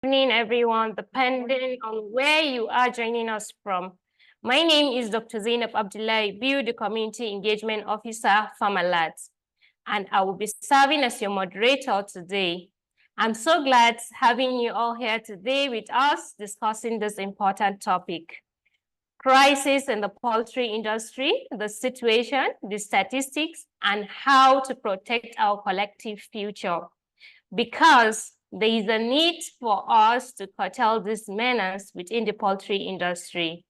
Evening, everyone, depending on where you are joining us from. My name is Dr. Zainab Abdullahi Biu, the Community Engagement Officer, Farmalat, and I will be serving as your moderator today. I'm so glad having you all here today with us discussing this important topic. Crisis in the poultry industry, the situation, the statistics, and how to protect our collective future. Because there is a need for us to curtail this menace within the poultry industry.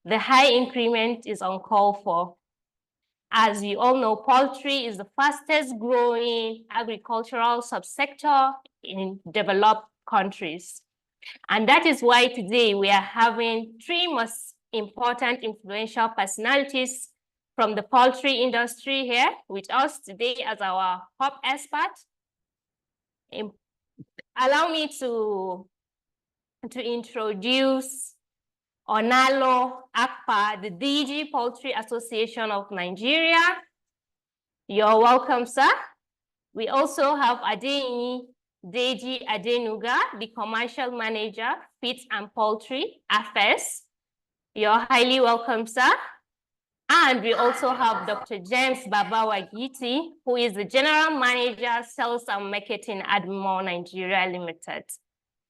The high increment is uncalled for. As you all know, poultry is the fastest growing agricultural subsector in developed countries. And that is why today we are having three most important influential personalities from the poultry industry here with us today as our top expert. Allow me to introduce Onalo Akpa, the DG Poultry Association of Nigeria. You're welcome, sir. We also have Adeyini Deji Adenuga, the Commercial Manager, Feed and Poultry Affairs. You're highly welcome, sir. And we also have Dr. James Babawagiti, who is the General Manager, Sales and Marketing at Admo Nigeria Limited.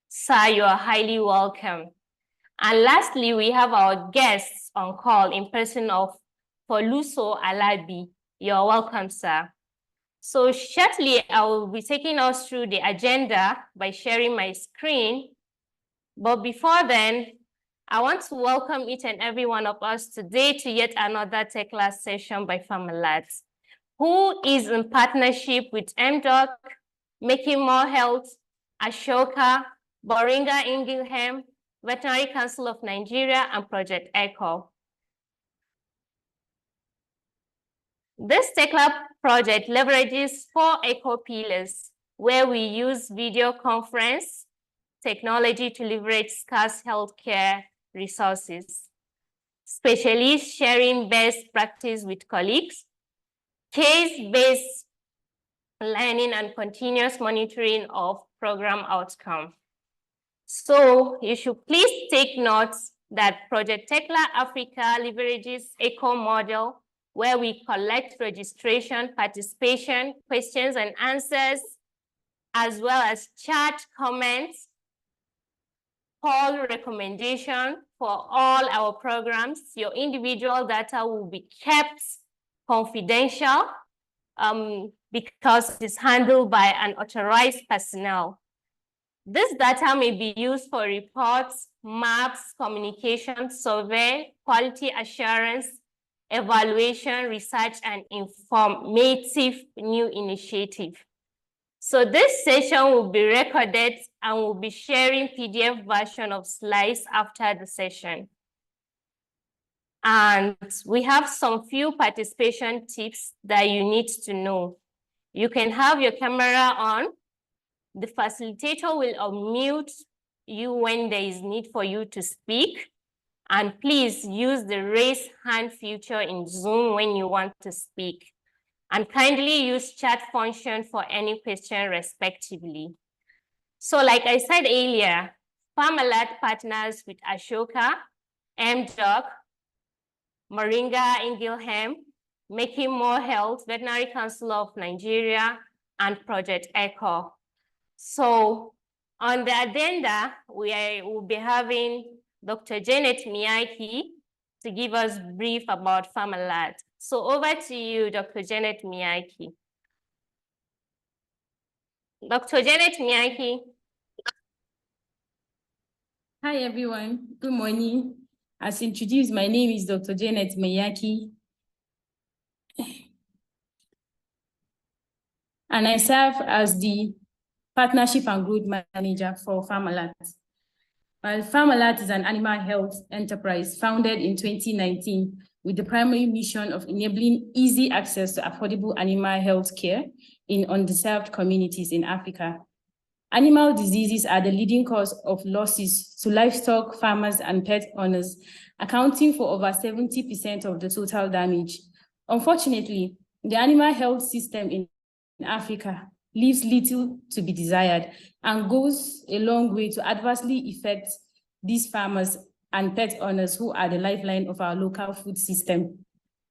Sir, you are highly welcome. And lastly, we have our guests on call in person of Foluso Alabi. You're welcome, sir. So shortly, I will be taking us through the agenda by sharing my screen. But before then, I want to welcome each and every one of us today to yet another Tech Class session by Farmalat, who is in partnership with MDOC, Making More Health, Ashoka, Boringa Ingham, Veterinary Council of Nigeria, and Project ECHO. This Tech Lab project leverages 4 ECHO pillars, where we use video conference technology to leverage scarce healthcare resources, specialists sharing best practice with colleagues, case-based learning and continuous monitoring of program outcome. So you should please take note that Project Tekla Africa leverages ECHO model, where we collect registration, participation, questions and answers, as well as chat comments, poll recommendation for all our programs. Your individual data will be kept confidential because it's handled by an authorized personnel. This data may be used for reports, maps, communication, survey, quality assurance, evaluation, research, and informative new initiative. So this session will be recorded and we'll be sharing PDF version of slides after the session. And we have some few participation tips that you need to know. You can have your camera on. The facilitator will unmute you when there is need for you to speak. And please use the raise hand feature in Zoom when you want to speak. And kindly use chat function for any question respectively. So like I said earlier, Farmalat partners with Ashoka, MDOC, Moringa Ingham, Making More Health, Veterinary Council of Nigeria, and Project ECHO. So on the agenda, we will be having Dr. Janet Miyake to give us a brief about Farmalat. So over to you, Dr. Janet Miyake. Dr. Janet Miyake. Hi, everyone. Good morning. As introduced, my name is Dr. Janet Miyake. And I serve as the Partnership and Growth Manager for Farmalat. Well, Farmalat is an animal health enterprise founded in 2019 with the primary mission of enabling easy access to affordable animal health care in underserved communities in Africa. Animal diseases are the leading cause of losses to livestock, farmers, and pet owners, accounting for over 70% of the total damage. Unfortunately, the animal health system in Africa leaves little to be desired and goes a long way to adversely affect these farmers and pet owners who are the lifeline of our local food system.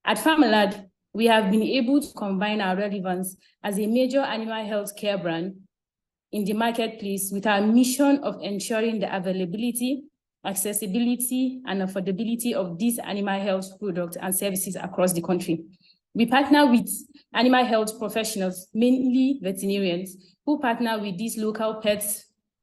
At Farmalad, we have been able to combine our relevance as a major animal health care brand in the marketplace with our mission of ensuring the availability, accessibility, and affordability of these animal health products and services across the country. We partner with animal health professionals, mainly veterinarians, who partner with these local pet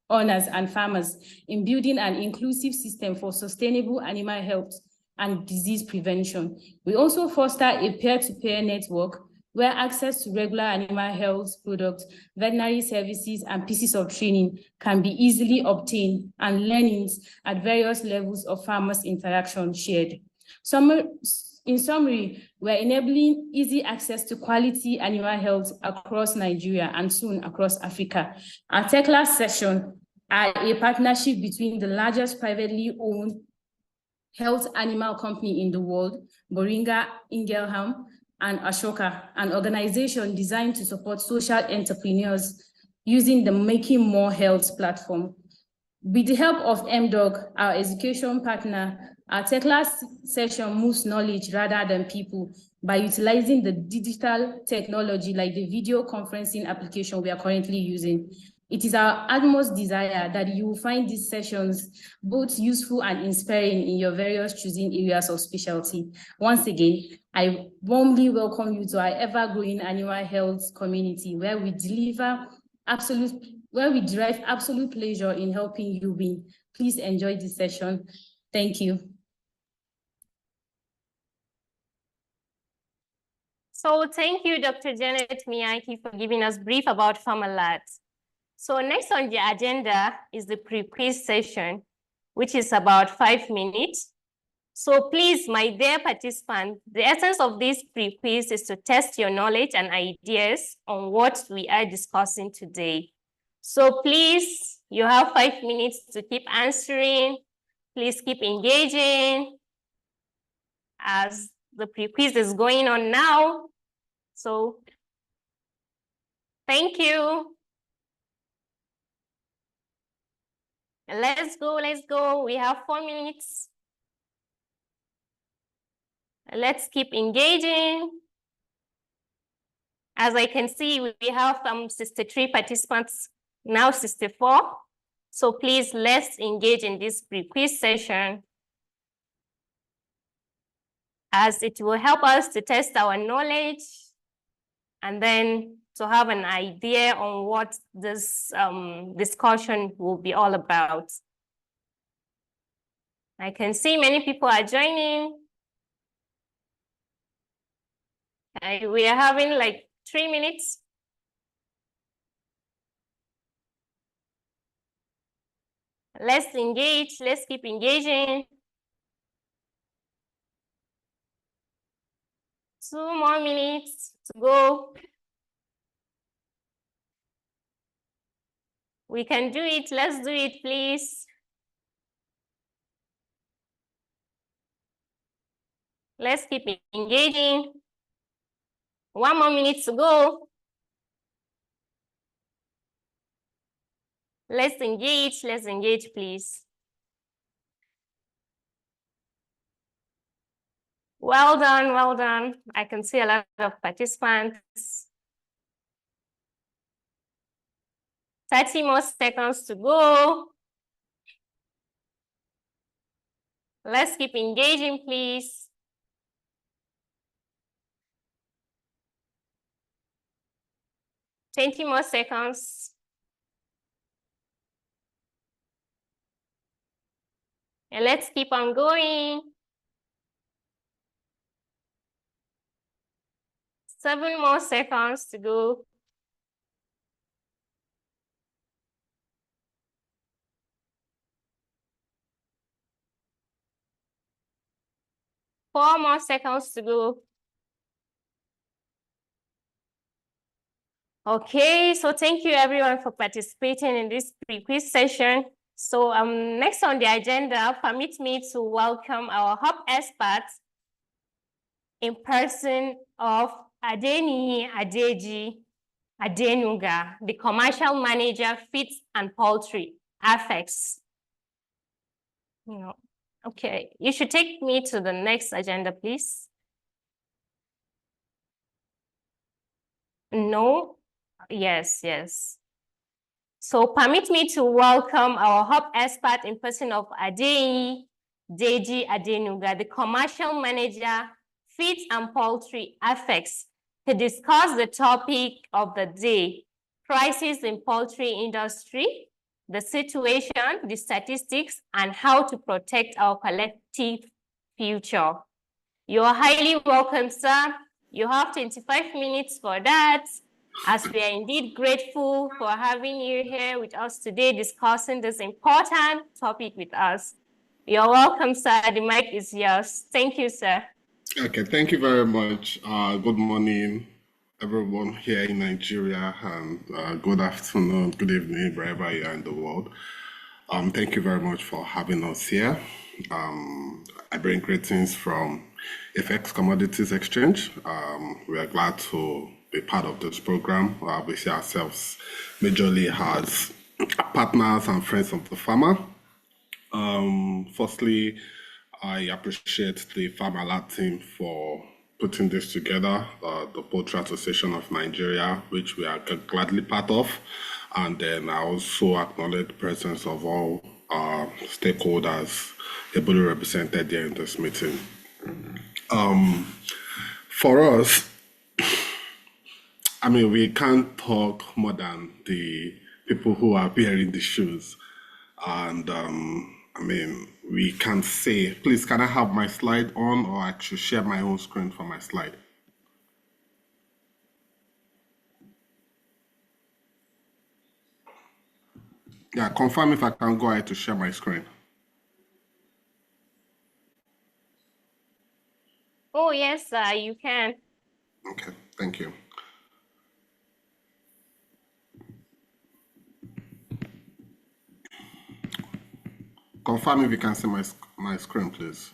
owners and farmers in building an inclusive system for sustainable animal health and disease prevention. We also foster a peer-to-peer network where access to regular animal health products, veterinary services, and pieces of training can be easily obtained and learnings at various levels of farmers' interaction shared. In summary, we're enabling easy access to quality animal health across Nigeria and soon across Africa. Our Tech Class session are a partnership between the largest privately owned health animal company in the world, Boehringer Ingelheim, and Ashoka, an organization designed to support social entrepreneurs using the Making More Health platform. With the help of MDOG, our education partner, our Tech Class session moves knowledge rather than people by utilizing the digital technology like the video conferencing application we are currently using. It is our utmost desire that you will find these sessions both useful and inspiring in your various choosing areas of specialty. Once again, I warmly welcome you to our ever-growing animal health community where we derive absolute pleasure in helping you win. Please enjoy this session. Thank you. So thank you, Dr. Janet Miyake, for giving us brief about Farmalad. So next on the agenda is the pre-quiz session, which is about 5 minutes. So please, my dear participants, the essence of this pre-quiz is to test your knowledge and ideas on what we are discussing today. So please, you have 5 minutes to keep answering. Please keep engaging as the pre-quiz is going on now. So thank you. Let's go. We have 4 minutes. Let's keep engaging. As I can see, we have 63 participants, now 64. So please, let's engage in this pre-quiz session as it will help us to test our knowledge and then to have an idea on what this discussion will be all about. I can see many people are joining. We are having like 3 minutes. Let's engage, let's keep engaging. 2 more minutes to go. We can do it, let's do it, please. Let's keep engaging. 1 more minute to go. Let's engage, please. Well done, well done. I can see a lot of participants. 30 more seconds to go. Let's keep engaging, please. Twenty more seconds. And let's keep on going. 7 more seconds to go. Four more seconds to go. Okay, so thank you everyone for participating in this pre-quiz session. So next on the agenda, permit me to welcome our hub experts in person of Adeniyi Adeji. Adenuga, the commercial manager, Feeds and Poultry, Affects. No. Okay, you should take me to the next agenda, please. No, yes. So permit me to welcome our hub expert in person of Adeyi Deji Adenuga, the commercial manager, Feeds and Poultry, Affects, to discuss the topic of the day, crisis in poultry industry, the situation, the statistics, and how to protect our collective future. You are highly welcome, sir. You have 25 minutes for that, as we are indeed grateful for having you here with us today discussing this important topic with us. You're welcome, sir. The mic is yours. Thank you, sir. Okay, thank you very much. Good morning, everyone here in Nigeria, and good afternoon, good evening, wherever you are in the world. Thank you very much for having us here. I bring greetings from FX Commodities Exchange. We are glad to be part of this program. We see ourselves majorly as partners and friends of the farmer. Firstly, I appreciate the Farmer Lab team for putting this together, the Poultry Association of Nigeria, which we are gladly part of. And then I also acknowledge the presence of all stakeholders ably represented here in this meeting. For us, I mean, we can't talk more than the people who are wearing the shoes. And I mean, we can say, please, can I have my slide on, or I should share my own screen for my slide? Yeah, confirm if I can go ahead to share my screen. Oh, yes, sir, you can. Okay, thank you. Confirm if you can see my screen, please.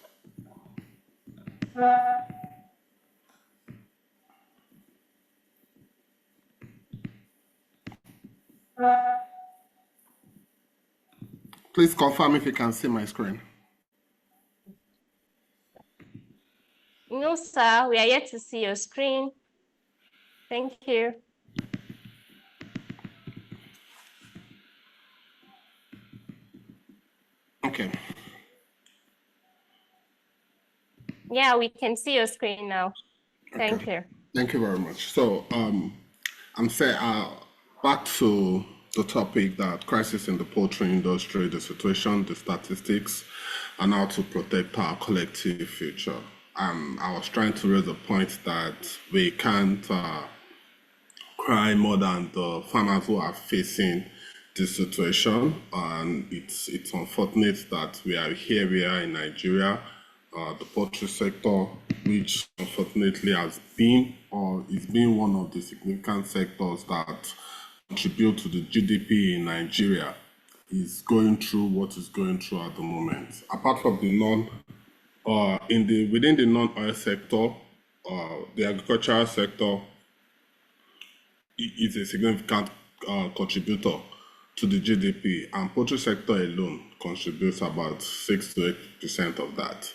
Please confirm if you can see my screen. No, sir, we are yet to see your screen. Thank you. Okay. Yeah, we can see your screen now. Thank Okay. you. Thank you very much. So I'm saying back to the topic, that crisis in the poultry industry, the situation, the statistics, and how to protect our collective future. I was trying to raise the point that we can't cry more than the farmers who are facing this situation, and it's unfortunate that we are here in Nigeria. The poultry sector, which unfortunately has been or is being one of the significant sectors that contribute to the GDP in Nigeria, is going through what is going through at the moment. Apart from the within the non-oil sector, the agricultural sector is a significant contributor to the GDP, and poultry sector alone contributes about 6 to 8% of that.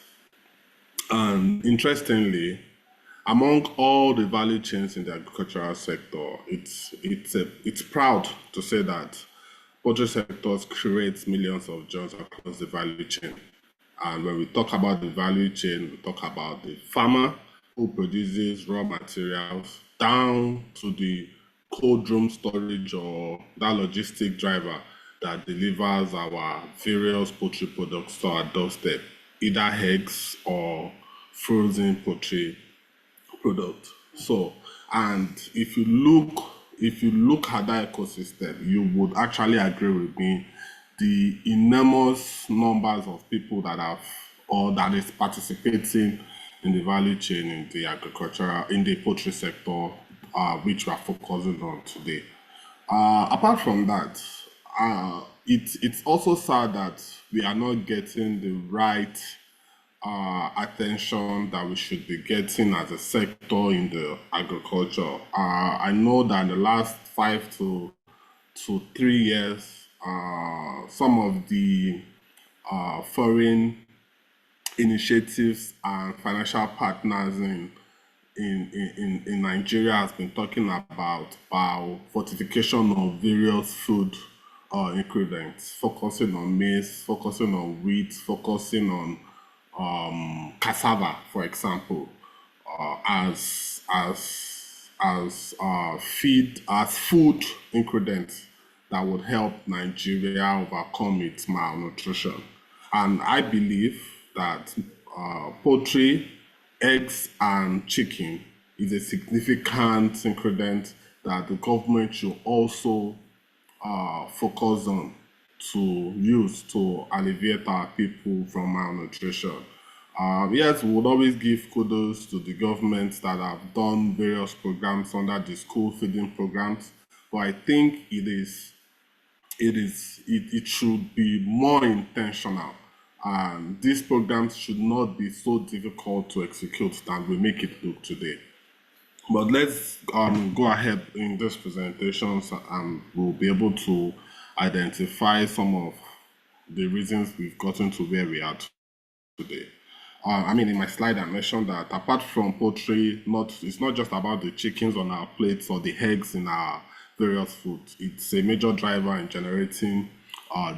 And interestingly, among all the value chains in the agricultural sector, it's proud to say that poultry sectors create millions of jobs across the value chain. And when we talk about the value chain, we talk about the farmer who produces raw materials down to the cold room storage or that logistic driver that delivers our various poultry products to our doorstep, either eggs or frozen poultry product. So, and if you look at that ecosystem, you would actually agree with me, the enormous numbers of people that have or that is participating in the value chain in the agricultural, in the poultry sector, which we are focusing on today. Apart from that, it's also sad that we are not getting the right attention that we should be getting as a sector in the agriculture. I know that in the last 5 to 3 years, some of the foreign initiatives and financial partners in Nigeria has been talking about fortification of various food ingredients, focusing on maize, focusing on wheat, focusing on cassava, for example, as food ingredients that would help Nigeria overcome its malnutrition. And I believe that poultry, eggs, and chicken is a significant ingredient that the government should also focus on to use to alleviate our people from malnutrition. Yes, we would always give kudos to the governments that have done various programs under the school feeding programs, but I think it should be more intentional, and these programs should not be so difficult to execute than we make it look today. But let's go ahead in this presentation, and we'll be able to identify some of the reasons we've gotten to where we are today. In my slide, I mentioned that apart from poultry, it's not just about the chickens on our plates or the eggs in our various foods. It's a major driver in generating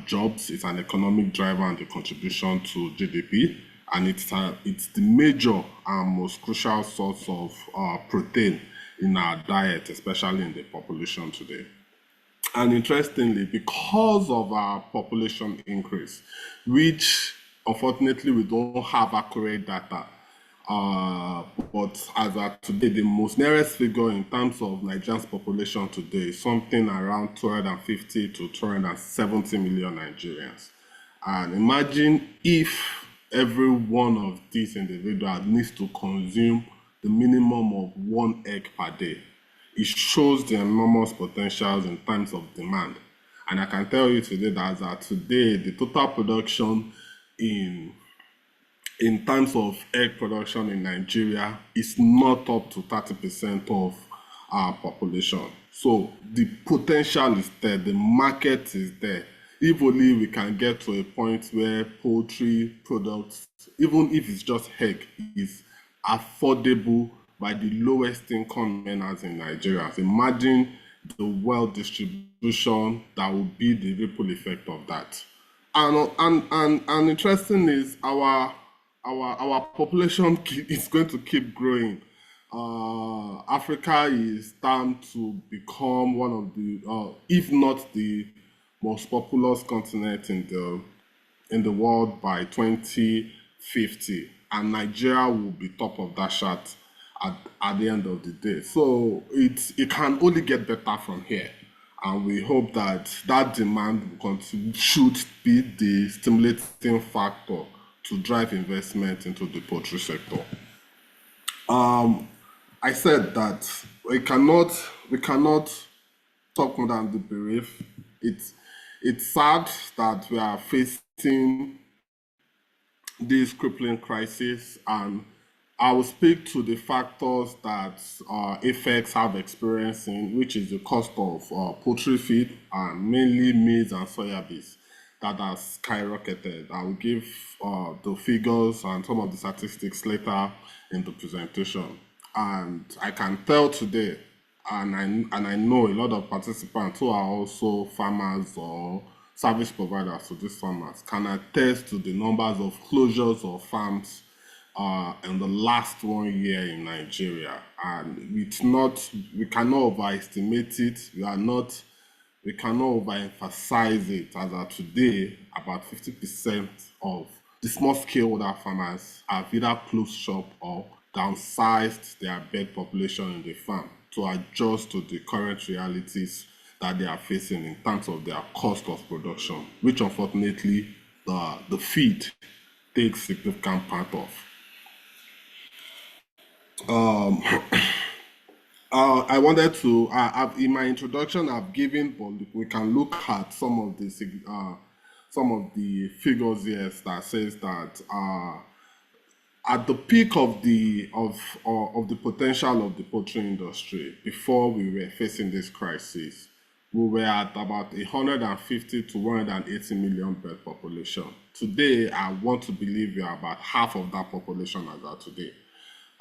jobs. It's an economic driver and the contribution to GDP. And it's the major and most crucial source of protein in our diet, especially in the population today. And interestingly, because of our population increase, which unfortunately we don't have accurate data, but as of today, the most nearest figure in terms of Nigeria's population today is something around 250 to 270 million Nigerians. And imagine if every one of these individuals needs to consume the minimum of 1 egg per day. It shows the enormous potentials in terms of demand. And I can tell you today that as of today, the total production in terms of egg production in Nigeria is not up to 30% of our population. So the potential is there, the market is there. If only we can get to a point where poultry products, even if it's just egg, is affordable by the lowest income earners in Nigeria. Imagine the wealth distribution that would be the ripple effect of that. And interesting is our population is going to keep growing. Africa is timed to become one of the, if not the most populous continent in the world by 2050, and Nigeria will be top of that chart at the end of the day. So it can only get better from here, and we hope that demand should be the stimulating factor to drive investment into the poultry sector. I said that we cannot talk more than the brief. It's sad that we are facing this crippling crisis, and I will speak to the factors that FX have experienced in, which is the cost of poultry feed, and mainly maize and soya beans that has skyrocketed. I will give the figures and some of the statistics later in the presentation. And I can tell today, and I know a lot of participants who are also farmers or service providers to these farmers can attest to the numbers of closures of farms in the last 1 year in Nigeria. And we cannot overestimate it. We cannot overemphasize it, as of today, about 50% of the small-scale holder farmers have either closed shop or downsized their bird population in the farm to adjust to the current realities that they are facing in terms of their cost of production, which unfortunately the feed takes significant part of. I wanted to, in my introduction, I've given, but we can look at some of the figures here that says that at the peak of the potential of the poultry industry, before we were facing this crisis, we were at about 150 to 180 million bird population. Today, I want to believe we are about half of that population as of today.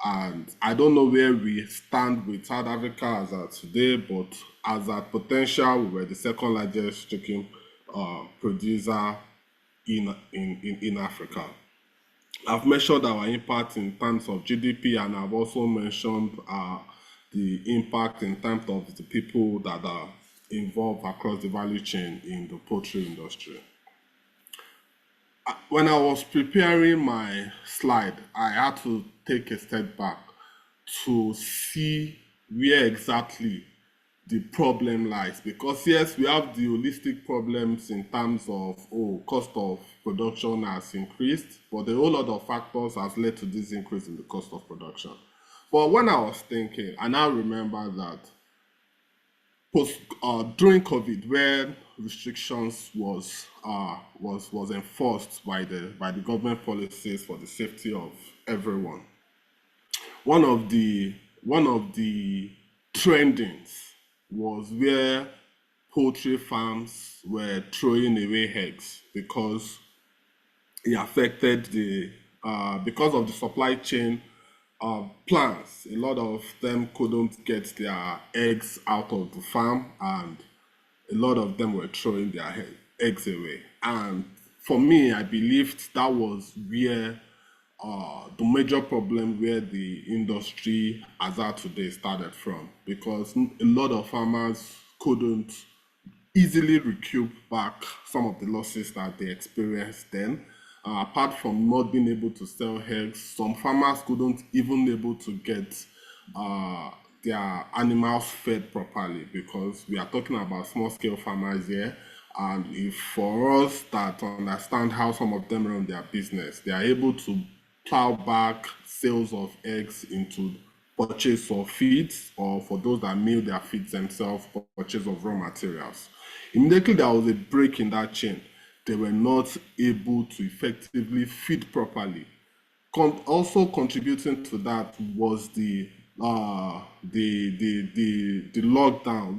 And I don't know where we stand with South Africa as of today, but as at potential, we were the second largest chicken producer in Africa. I've mentioned our impact in terms of GDP, and I've also mentioned the impact in terms of the people that are involved across the value chain in the poultry industry. When I was preparing my slide, I had to take a step back to see where exactly the problem lies, because yes, we have the holistic problems in terms of cost of production has increased, but a whole lot of factors has led to this increase in the cost of production. But when I was thinking, I now remember that during COVID, where restrictions was enforced by the government policies for the safety of everyone, one of the trendings was where poultry farms were throwing away eggs because it affected because of the supply chain plans. A lot of them couldn't get their eggs out of the farm, and a lot of them were throwing their eggs away. And for me, I believed that was where the major problem where the industry as of today started from, because a lot of farmers couldn't easily recoup back some of the losses that they experienced then. Apart from not being able to sell eggs, some farmers couldn't even able to get their animals fed properly, because we are talking about small scale farmers here. And if for us that understand how some of them run their business, they are able to plow back sales of eggs into purchase of feeds, or for those that mill their feeds themselves, purchase of raw materials. Immediately there was a break in that chain. They were not able to effectively feed properly. Also contributing to that was the lockdown,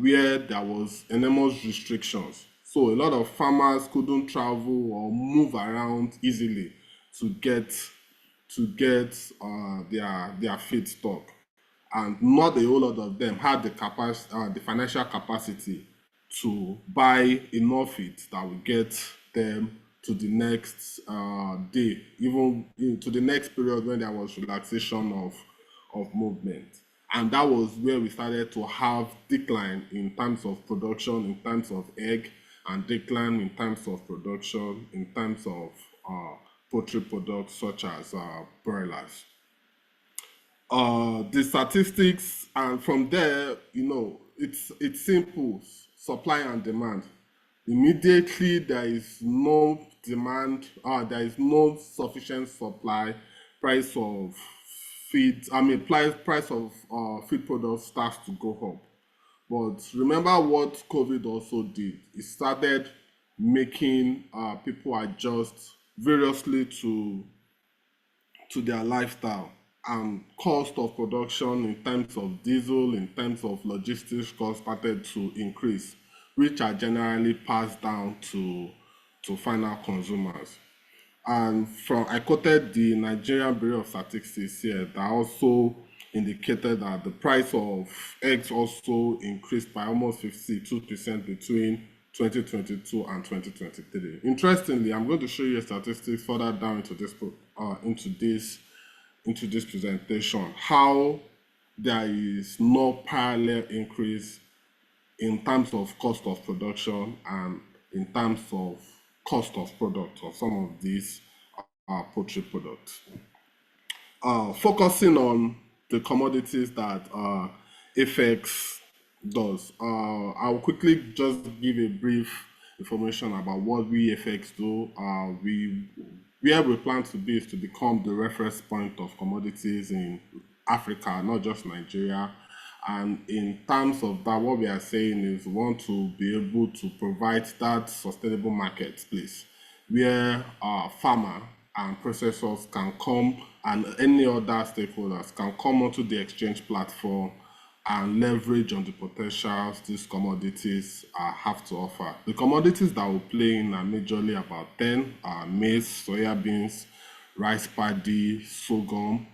where there was enormous restrictions. So a lot of farmers couldn't travel or move around easily to get their feedstock, and not a whole lot of them had the financial capacity to buy enough feed that would get them to the next day, even to the next period when there was relaxation of movement. And that was where we started to have decline in terms of production, in terms of egg, and decline in terms of production, in terms of poultry products such as broilers. The statistics, and from there, it's simple: supply and demand. Immediately there is no demand, there is no sufficient supply, price of feed, price of feed products starts to go up. But remember what COVID also did. It started making people adjust variously to their lifestyle, and cost of production in terms of diesel, in terms of logistics cost started to increase, which are generally passed down to final consumers. And I quoted the Nigerian Bureau of Statistics here that also indicated that the price of eggs also increased by almost 52% between 2022 and 2023. Interestingly, I'm going to show you statistics further down into this presentation, how there is no parallel increase in terms of cost of production and in terms of cost of product of some of these poultry products. Focusing on the commodities that FX does, I'll quickly just give a brief information about what we FX do. Where we plan to be is to become the reference point of commodities in Africa, not just Nigeria. And in terms of that, what we are saying is we want to be able to provide that sustainable marketplace where our farmer and processors can come, and any other stakeholders can come onto the exchange platform and leverage on the potentials these commodities have to offer. The commodities that will play in are majorly about 10, maize, soya beans, rice paddy, sorghum.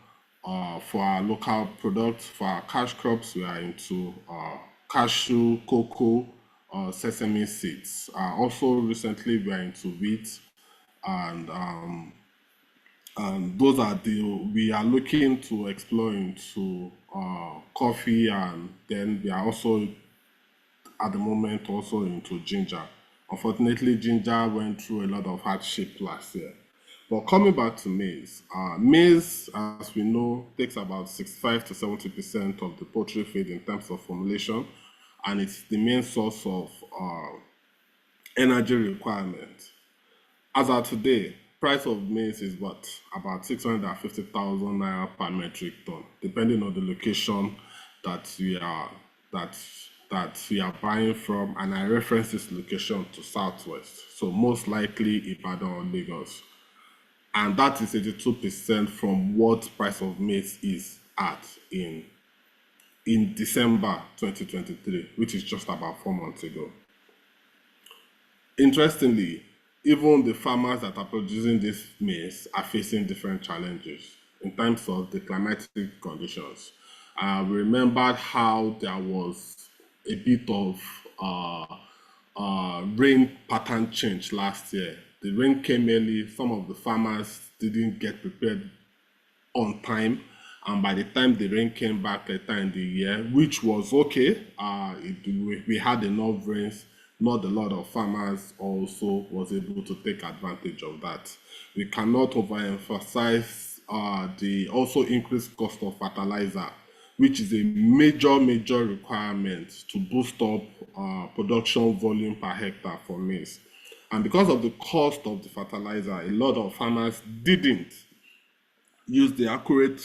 For our local products, for our cash crops, we are into cashew, cocoa, sesame seeds. Also, recently we are into wheat, and those are we are looking to explore into coffee, and then we are also at the moment also into ginger. Unfortunately, ginger went through a lot of hardship last year. But coming back to maize, maize, as we know, takes about 65 to 70% of the poultry feed in terms of formulation, and it's the main source of energy requirement. As of today, price of maize is what? About 650,000 naira per metric ton, depending on the location that we are buying from, and I reference this location to Southwest, so most likely Ibadan or Lagos. And that is 82% from what price of maize is at in December 2023, which is just about 4 months ago. Interestingly, even the farmers that are producing this maize are facing different challenges in terms of the climatic conditions. We remembered how there was a bit of rain pattern change last year. The rain came early, some of the farmers didn't get prepared on time, and by the time the rain came back later in the year, which was okay, we had enough rains. Not a lot of farmers also was able to take advantage of that. We cannot overemphasize the also increased cost of fertilizer, which is a major requirement to boost up production volume per hectare for maize. And because of the cost of the fertilizer, a lot of farmers didn't use the accurate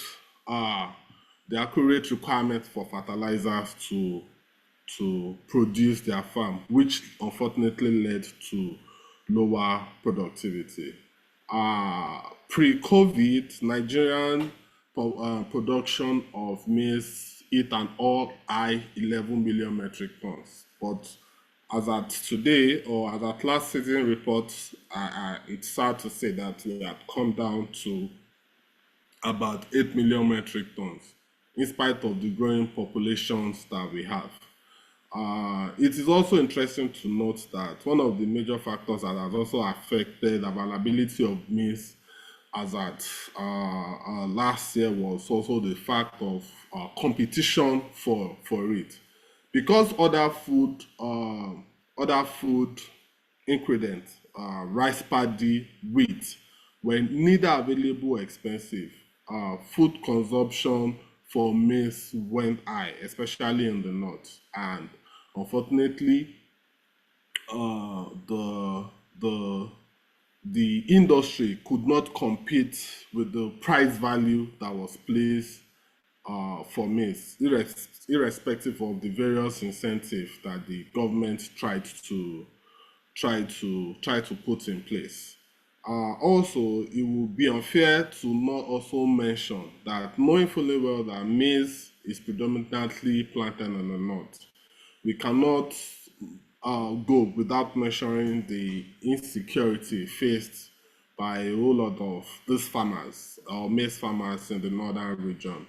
requirements for fertilizers to produce their farm, which unfortunately led to lower productivity. Pre-COVID, Nigerian production of maize hit an all-high 11 million metric tons. But as at today, or as at last season reports, it's sad to say that we have come down to about 8 million metric tons, in spite of the growing populations that we have. It is also interesting to note that one of the major factors that has also affected availability of maize as at last year was also the fact of competition for it. Because other food ingredients, rice paddy, wheat, were neither available or expensive, food consumption for maize went high, especially in the north. And unfortunately, the industry could not compete with the price value that was placed for maize, irrespective of the various incentives that the government tried to put in place. Also, it would be unfair to not also mention that, knowing fully well that maize is predominantly planted in the north, we cannot go without mentioning the insecurity faced by a whole lot of these farmers, or maize farmers in the northern region.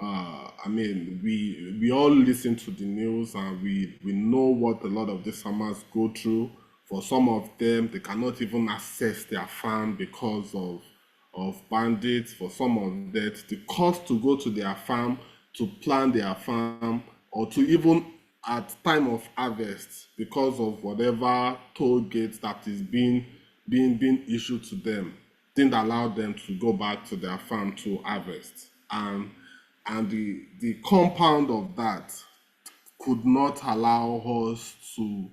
I mean, we all listen to the news, and we know what a lot of these farmers go through. For some of them, they cannot even access their farm because of bandits. For some of them, the cost to go to their farm, to plant their farm, or to even at time of harvest, because of whatever toll gates that is being issued to them, didn't allow them to go back to their farm to harvest. And the compound of that could not allow us to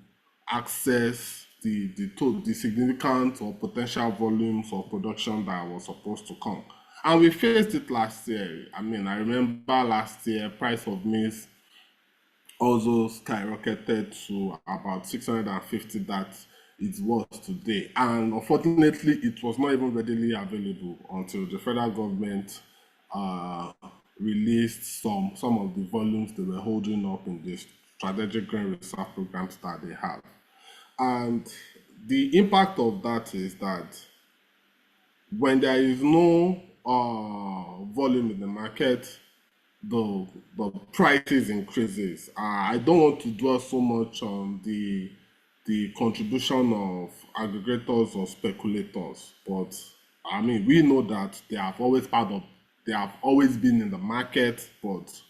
access the significant or potential volumes of production that was supposed to come. And we faced it last year. I mean, I remember last year, price of maize also skyrocketed to about 650 that it was today. And unfortunately, it was not even readily available until the federal government released some of the volumes they were holding up in the strategic grain reserve programs that they have. And the impact of that is that when there is no volume in the market, the prices increases. I don't want to dwell so much on the contribution of aggregators or speculators, but I mean, we know that they have always been in the market, but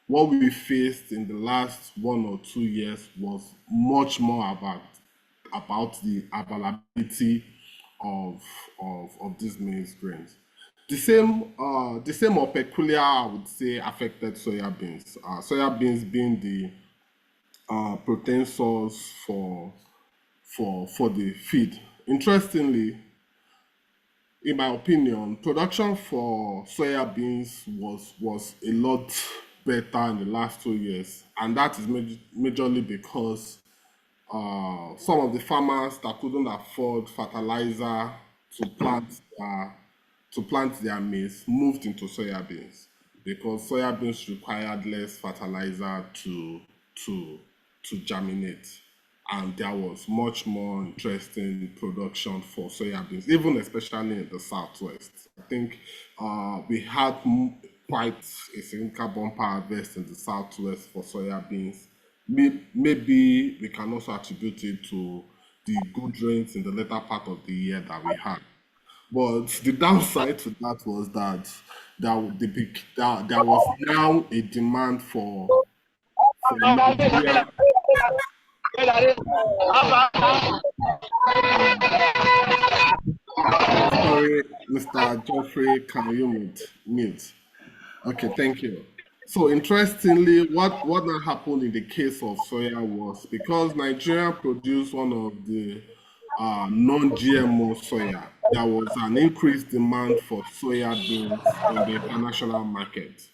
what we faced in the last 1 or 2 years was much more about the availability of these maize grains. The same or peculiar, I would say, affected soya beans. Soya beans being the protein source for the feed. Interestingly, in my opinion, production for soya beans was a lot better in the last 2 years, and that is majorly because some of the farmers that couldn't afford fertilizer to plant their maize moved into soya beans because soya beans required less fertilizer to germinate, and there was much more interesting production for soya beans, even especially in the southwest. I think we had quite a significant bumper harvest in the southwest for soya beans. Maybe we can also attribute it to the good rains in the later part of the year that we had. But the downside to that was that there was now a demand for Nigeria. Sorry, Mr. Geoffrey, can you mute? Okay, thank you. So interestingly, what now happened in the case of soya was because Nigeria produced one of the non-GMO soya, there was an increased demand for soya beans in the international market.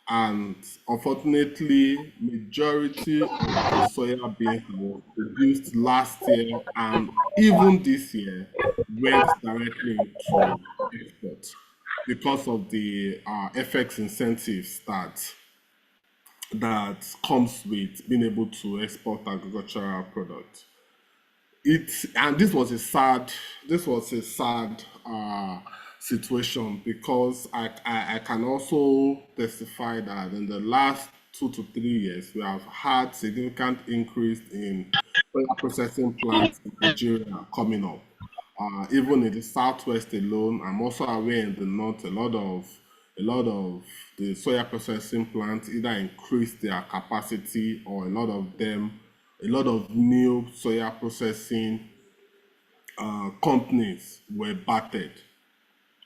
And unfortunately, majority of the soya beans were produced last year and even this year went directly into export because of the FX incentives that comes with being able to export agricultural products. And this was a sad situation because I can also testify that in the last 2 to 3 years we have had significant increase in processing plants in Nigeria coming up. Even in the southwest alone, I'm also aware in the north a lot of the soya processing plants either increased their capacity or a lot of new soya processing companies were battered.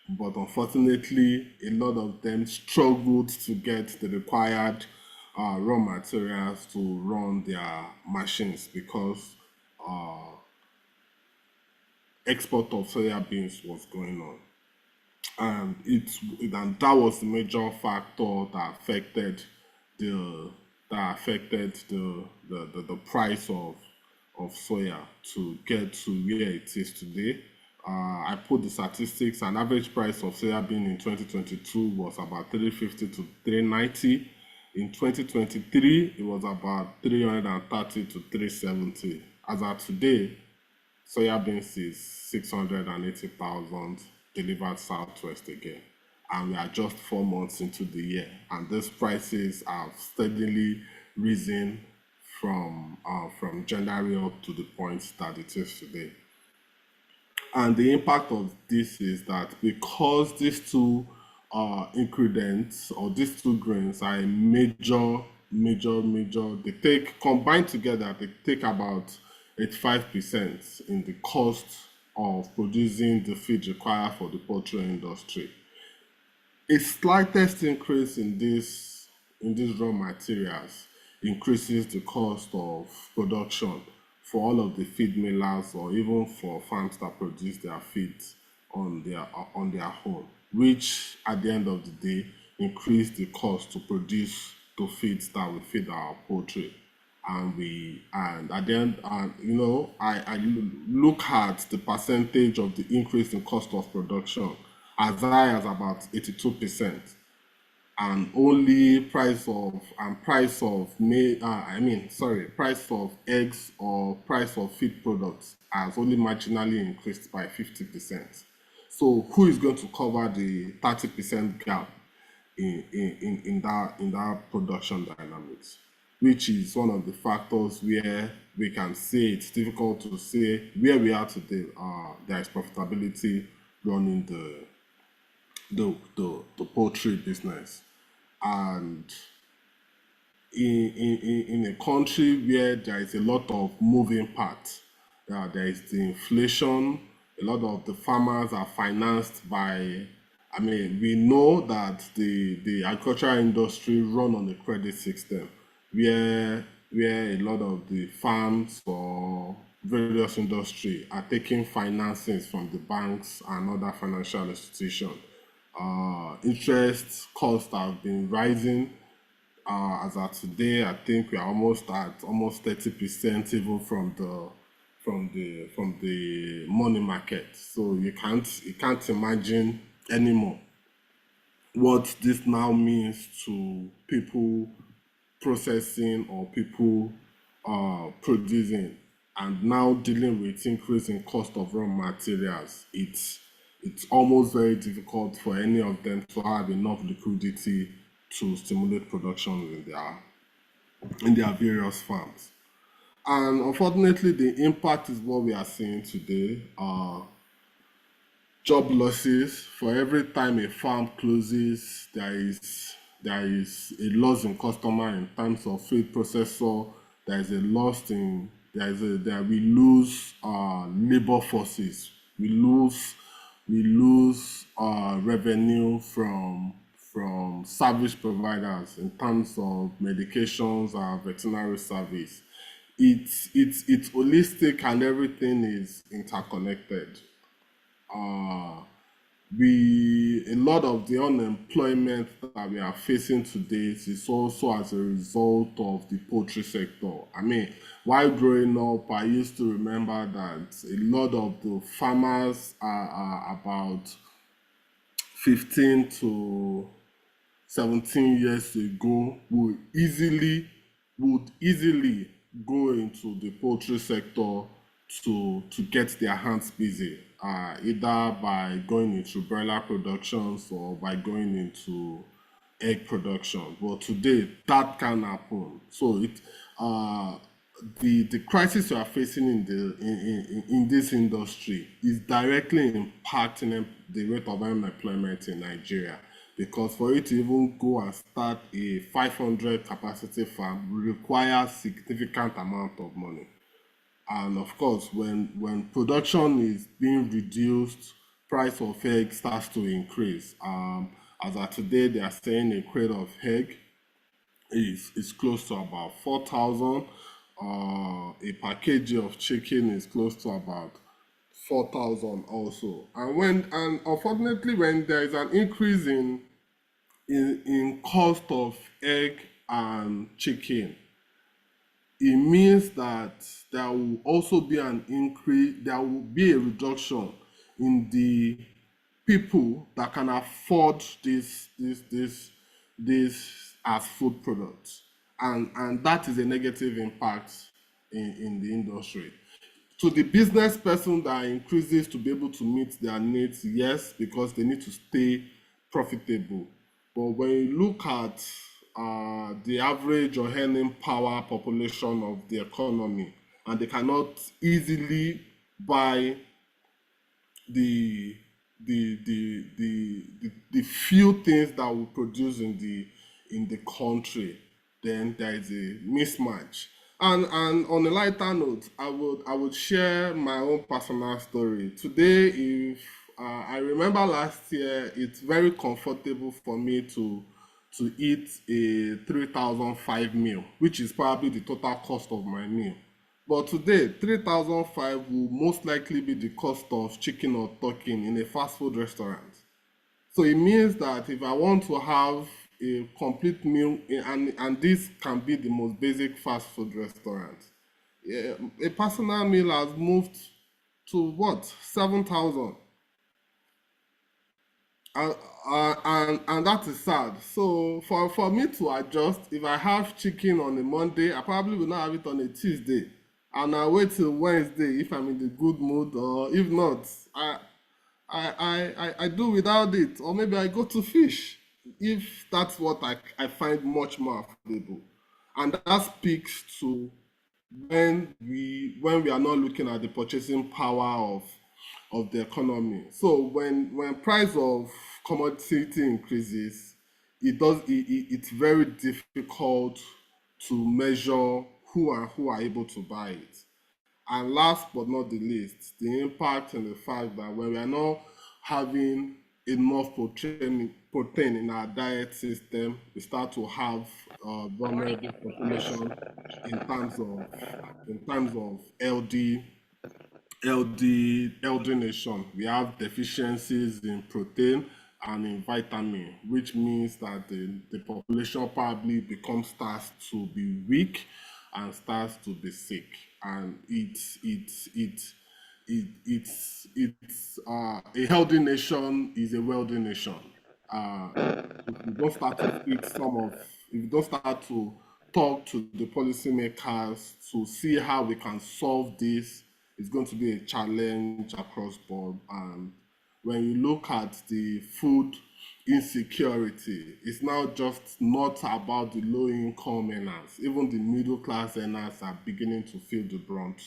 But unfortunately, a lot of them struggled to get the required raw materials to run their machines because export of soya beans was going on. And that was the major factor that affected the price of soya to get to where it is today. I put the statistics. An average price of soya bean in 2022 was about 350 to 390. In 2023, it was about 330 to 370. As of today, soya beans is 680,000 delivered southwest again. And we are just 4 months into the year. And these prices have steadily risen from January up to the point that it is today. And the impact of this is that because these two ingredients or these two grains are a major, they take combined together, they take about 85% in the cost of producing the feed required for the poultry industry. A slightest increase in these raw materials increases the cost of production for all of the feed millers or even for farms that produce their feeds on their own, which at the end of the day increase the cost to produce the feeds that will feed our poultry. and at the end, I look at the percentage of the increase in cost of production as high as about 82%, and only price of eggs or price of feed products has only marginally increased by 50%. So who is going to cover the 30% gap in that production dynamics, which is one of the factors where we can say it's difficult to say where we are today. There is profitability running the poultry business, and in a country where there is a lot of moving parts, there is the inflation. A lot of the farmers are financed by, we know that the agricultural industry run on a credit system where a lot of the farms or various industry are taking financings from the banks and other financial institutions. Interest costs have been rising. As of today, I think we are almost at 30% even from the money market. So you can't imagine anymore what this now means to people processing or people producing, and now dealing with increasing cost of raw materials. It's almost very difficult for any of them to have enough liquidity to stimulate production in their various farms. And unfortunately, the impact is what we are seeing today. Job losses. For every time a farm closes, there is a loss in customer in terms of feed processor. There is a loss in we lose labor forces. We lose revenue from service providers in terms of medications and veterinary service. It's holistic, and everything is interconnected. A lot of the unemployment that we are facing today is also as a result of the poultry sector. While growing up, I used to remember that a lot of the farmers are about 15 to 17 years ago would easily go into the poultry sector to get their hands busy, either by going into broiler productions or by going into egg production. But today that can happen. So the crisis we are facing in this industry is directly impacting the rate of unemployment in Nigeria, because for it to even go and start a 500 capacity farm will require significant amount of money. And of course, when production is being reduced, price of egg starts to increase. As of today, they are saying a crate of egg is close to about 4,000. A package of chicken is close to about 4,000 also. And unfortunately, when there is an increase in cost of egg and chicken, it means that there will also be an increase, there will be a reduction in the people that can afford this as food products. And that is a negative impact in the industry. To the business person that increases to be able to meet their needs, yes, because they need to stay profitable. But when you look at the average or earning power population of the economy, and they cannot easily buy the few things that we produce in the country, then there is a mismatch. And on a lighter note, I would share my own personal story today. If I remember last year, it's very comfortable for me to eat a 3,005 meal, which is probably the total cost of my meal. But today, 3,005 will most likely be the cost of chicken or turkey in a fast food restaurant. So it means that if I want to have a complete meal, and this can be the most basic fast food restaurant. Yeah, a personal meal has moved to what, 7,000, and that is sad. So for me to adjust, if I have chicken on a Monday, I probably will not have it on a Tuesday, and I wait till Wednesday if I'm in the good mood, or if not, I do without it, or maybe I go to fish if that's what I find much more affordable. And that speaks to when we are not looking at the purchasing power of the economy. So when price of commodity increases, it's very difficult to measure who are able to buy it. And last but not the least, the impact and the fact that when we are not having enough protein in our diet system, we start to have vulnerable population in terms of LD nation. We have deficiencies in protein and in vitamin, which means that the population probably starts to be weak and starts to be sick. And a healthy nation is a wealthy nation. If we don't start to fix if we don't start to talk to the policymakers to see how we can solve this, it's going to be a challenge across board. And when you look at the food insecurity, it's now just not about the low income earners. Even the middle class earners are beginning to feel the brunt,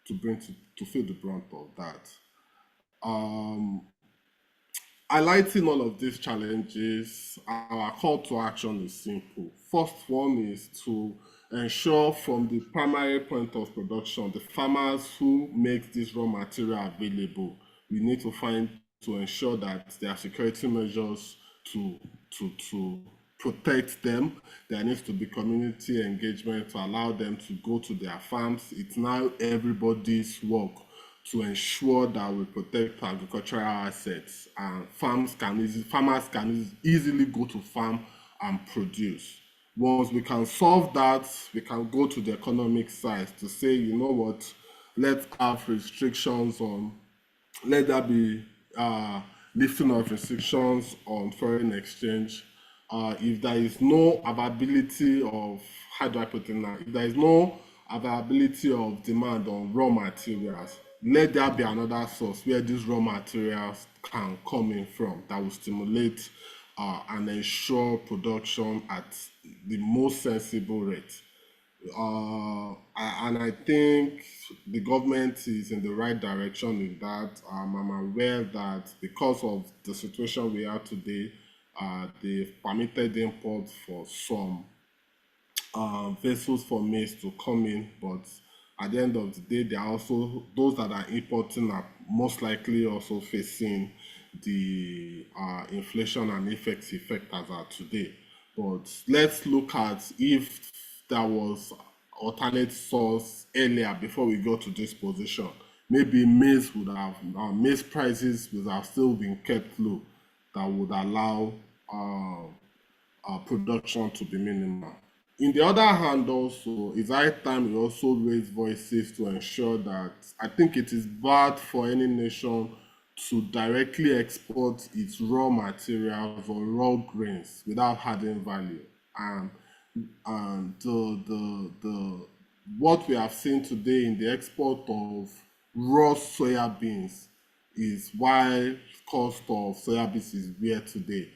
to feel the brunt of that. Highlighting all of these challenges, our call to action is simple. First one is to ensure from the primary point of production, the farmers who make this raw material available, we need to ensure that there are security measures to protect them. There needs to be community engagement to allow them to go to their farms. It's now everybody's work to ensure that we protect agricultural assets, and farmers can easily go to farm and produce. Once we can solve that, we can go to the economic side to say, you know what, let's have restrictions on, let there be lifting of restrictions on foreign exchange. If there is no availability of, how do I put it now? If there is no availability of demand on raw materials, let there be another source where these raw materials can come in from that will stimulate and ensure production at the most sensible rate. And I think the government is in the right direction in that. I'm aware that because of the situation we are today, they've permitted imports for some vessels for maize to come in, but at the end of the day, they are also, those that are importing are most likely also facing the inflation and effect as are today. But let's look at if there was alternate source earlier before we got to this position. Maybe maize prices would have still been kept low, that would allow production to be minimal. In the other hand, also, it's high time we also raise voices to ensure that, I think it is bad for any nation to directly export its raw materials or raw grains without adding value. And what we have seen today in the export of raw soya beans is why cost of soya beans is where today.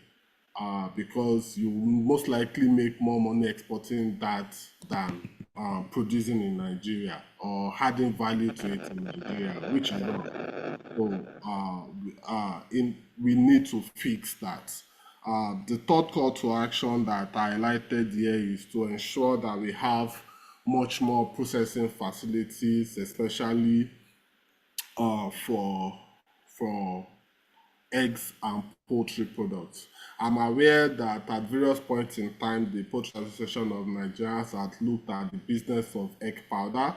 Because you most likely make more money exporting that than producing in Nigeria or adding value to it in Nigeria, which is wrong. So we need to fix that. The third call to action that I highlighted here is to ensure that we have much more processing facilities, especially for eggs and poultry products. I'm aware that at various points in time, the Poultry Association of Nigeria has looked at the business of egg powder.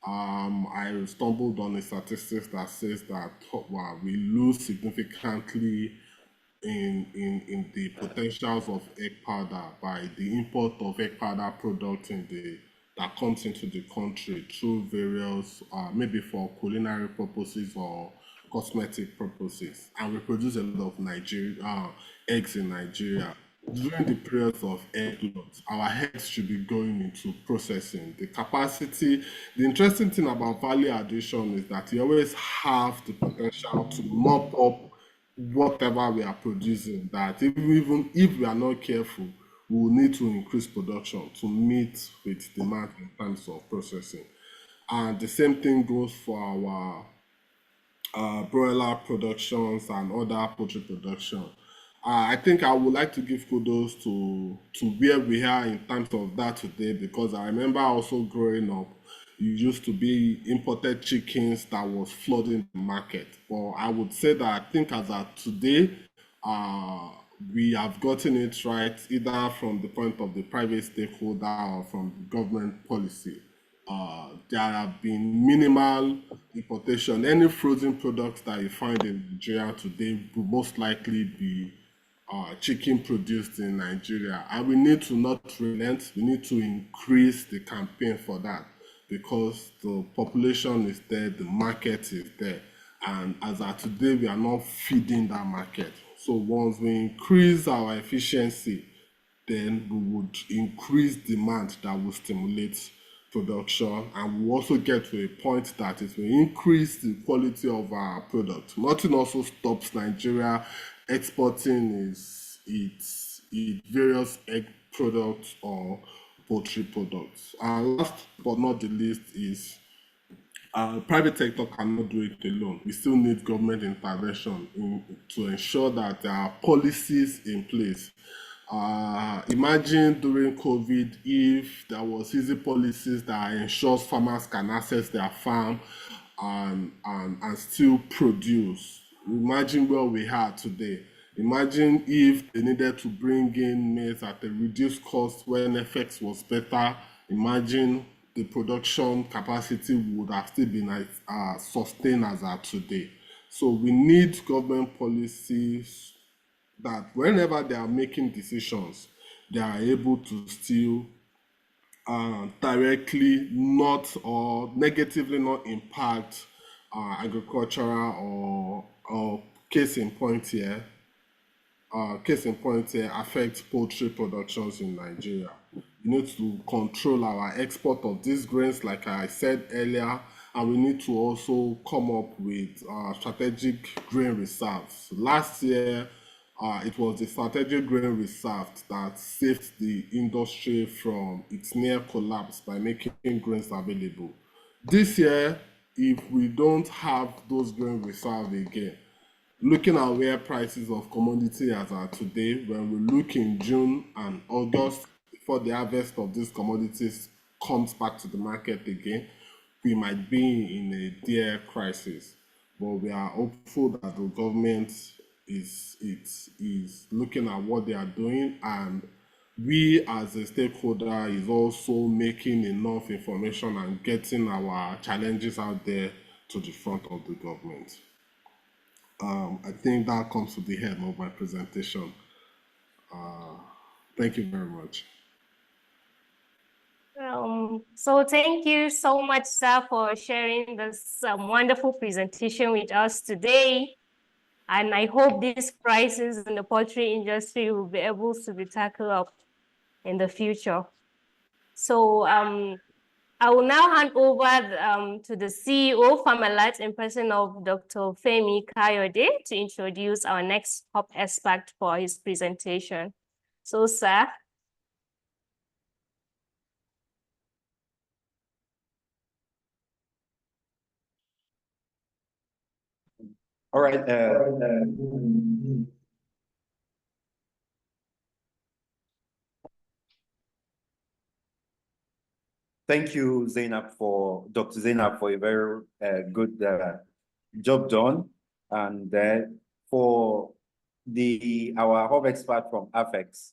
I stumbled on a statistics that says that we lose significantly in the potentials of egg powder by the import of egg powder products that comes into the country through various, maybe for culinary purposes or cosmetic purposes. And we produce a lot of eggs in Nigeria. During the periods of egg loss, our eggs should be going into processing. The interesting thing about value addition is that you always have the potential to mop up whatever we are producing, that even if we are not careful, we will need to increase production to meet with demand in terms of processing. And the same thing goes for our broiler productions and other poultry production. I think I would like to give kudos to where we are in terms of that today, because I remember also growing up, it used to be imported chickens that was flooding the market. But I would say that I think as of today, we have gotten it right, either from the point of the private stakeholder or from the government policy. There have been minimal importation. Any frozen products that you find in Nigeria today will most likely be chicken produced in Nigeria. And we need to not relent, we need to increase the campaign for that, because the population is there, the market is there. And as of today, we are not feeding that market. So once we increase our efficiency, then we would increase demand that will stimulate production, and we also get to a point that it will increase the quality of our product. Nothing also stops Nigeria exporting its various egg products or poultry products. And last but not the least is private sector cannot do it alone. We still need government intervention to ensure that there are policies in place. Imagine during COVID, if there was easy policies that ensures farmers can access their farm and still produce. Imagine where we are today. Imagine if they needed to bring in maize at a reduced cost when FX was better. Imagine the production capacity would have still been sustained as of today. So we need government policies that whenever they are making decisions, they are able to still directly not or negatively not impact agricultural or case in point here, affect poultry productions in Nigeria. We need to control our export of these grains, like I said earlier, and we need to also come up with strategic grain reserves. Last year, it was the strategic grain reserve that saved the industry from its near collapse by making grains available. This year, if we don't have those grain reserves again, looking at where prices of commodity as are today, when we look in June and August, before the harvest of these commodities comes back to the market again, we might be in a dire crisis. But we are hopeful that the government is looking at what they are doing, and we as a stakeholder is also making enough information and getting our challenges out there to the front of the government. I think that comes to the end of my presentation. Thank you very much. So thank you so much, sir, for sharing this wonderful presentation with us today. And I hope this crisis in the poultry industry will be able to be tackled up in the future. So I will now hand over to the CEO, Farmalite, in person of Dr. Femi Kayode, to introduce our next top expert for his presentation. So, sir. All right. Thank you, Dr. Zainab, for a very good job done, and for our hub expert from AFEX.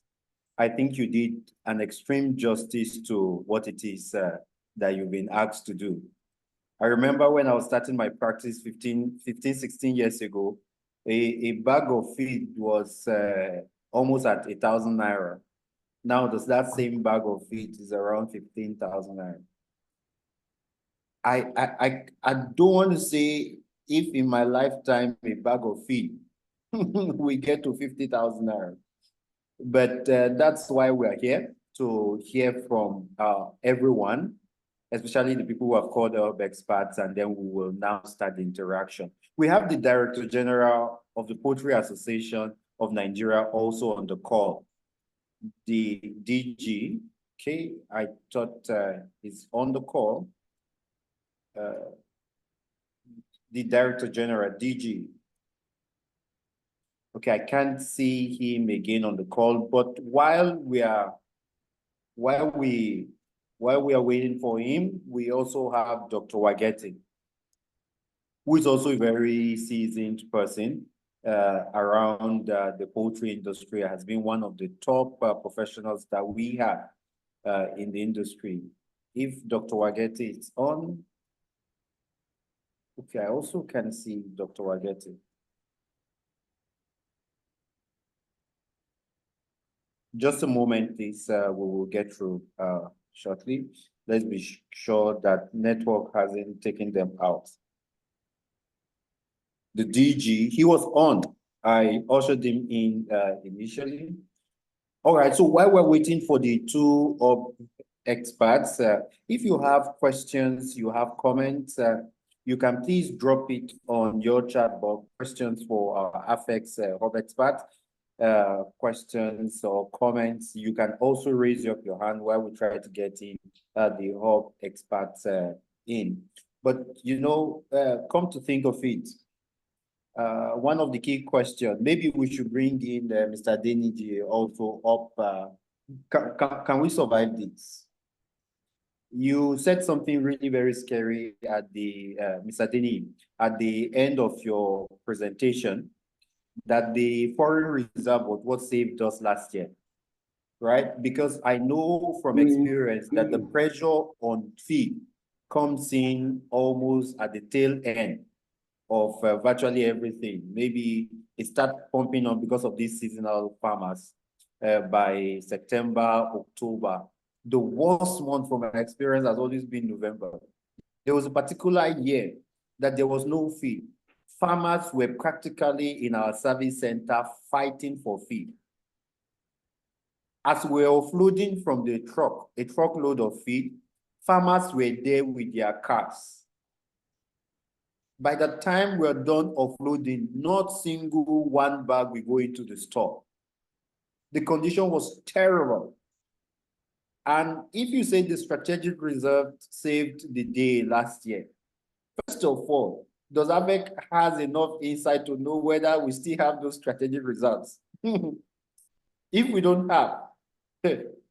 I think you did an extreme justice to what it is that you've been asked to do. I remember when I was starting my practice 16 years ago, a bag of feed was almost at 1,000 naira. Now that same bag of feed is around 15,000 naira. I don't want to say if in my lifetime a bag of feed we get to 50,000 naira, but that's why we are here, to hear from everyone, especially the people who have called up experts, and then we will now start the interaction. We have the Director General of the Poultry Association of Nigeria also on the call. The DG, okay, I thought is on the call. The Director General, DG. Okay, I can't see him again on the call, but while we are waiting for him, we also have Dr. Wageti, who is also a very seasoned person around the poultry industry, has been one of the top professionals that we have in the industry. If Dr. Wageti is on, okay, I also can see Dr. Wageti. Just a moment, please. We will get through shortly. Let's be sure that network hasn't taken them out. The DG, he was on. I ushered him in initially. All right, so while we're waiting for the two experts, if you have questions, you have comments, you can please drop it on your chat box, questions for our AFEX hub expert. Questions or comments, you can also raise up your hand while we try to get in the hub experts in. But you know, come to think of it, one of the key questions, maybe we should bring in Mr. Deniji also up. Can we survive this? You said something really very scary at the Mr. Deniji at the end of your presentation, that the foreign reserve was what saved us last year, right? Because I know from experience that the pressure on feed comes in almost at the tail end of virtually everything. Maybe it starts pumping up because of these seasonal farmers by September, October. The worst month from my experience has always been November. There was a particular year that there was no feed. Farmers were practically in our service center fighting for feed. As we were offloading from the truck, a truckload of feed, farmers were there with their cars. By the time we're done offloading, not single one bag will go into the store. The condition was terrible. And if you say the strategic reserve saved the day last year, first of all, does ABEC has enough insight to know whether we still have those strategic reserves? If we don't have,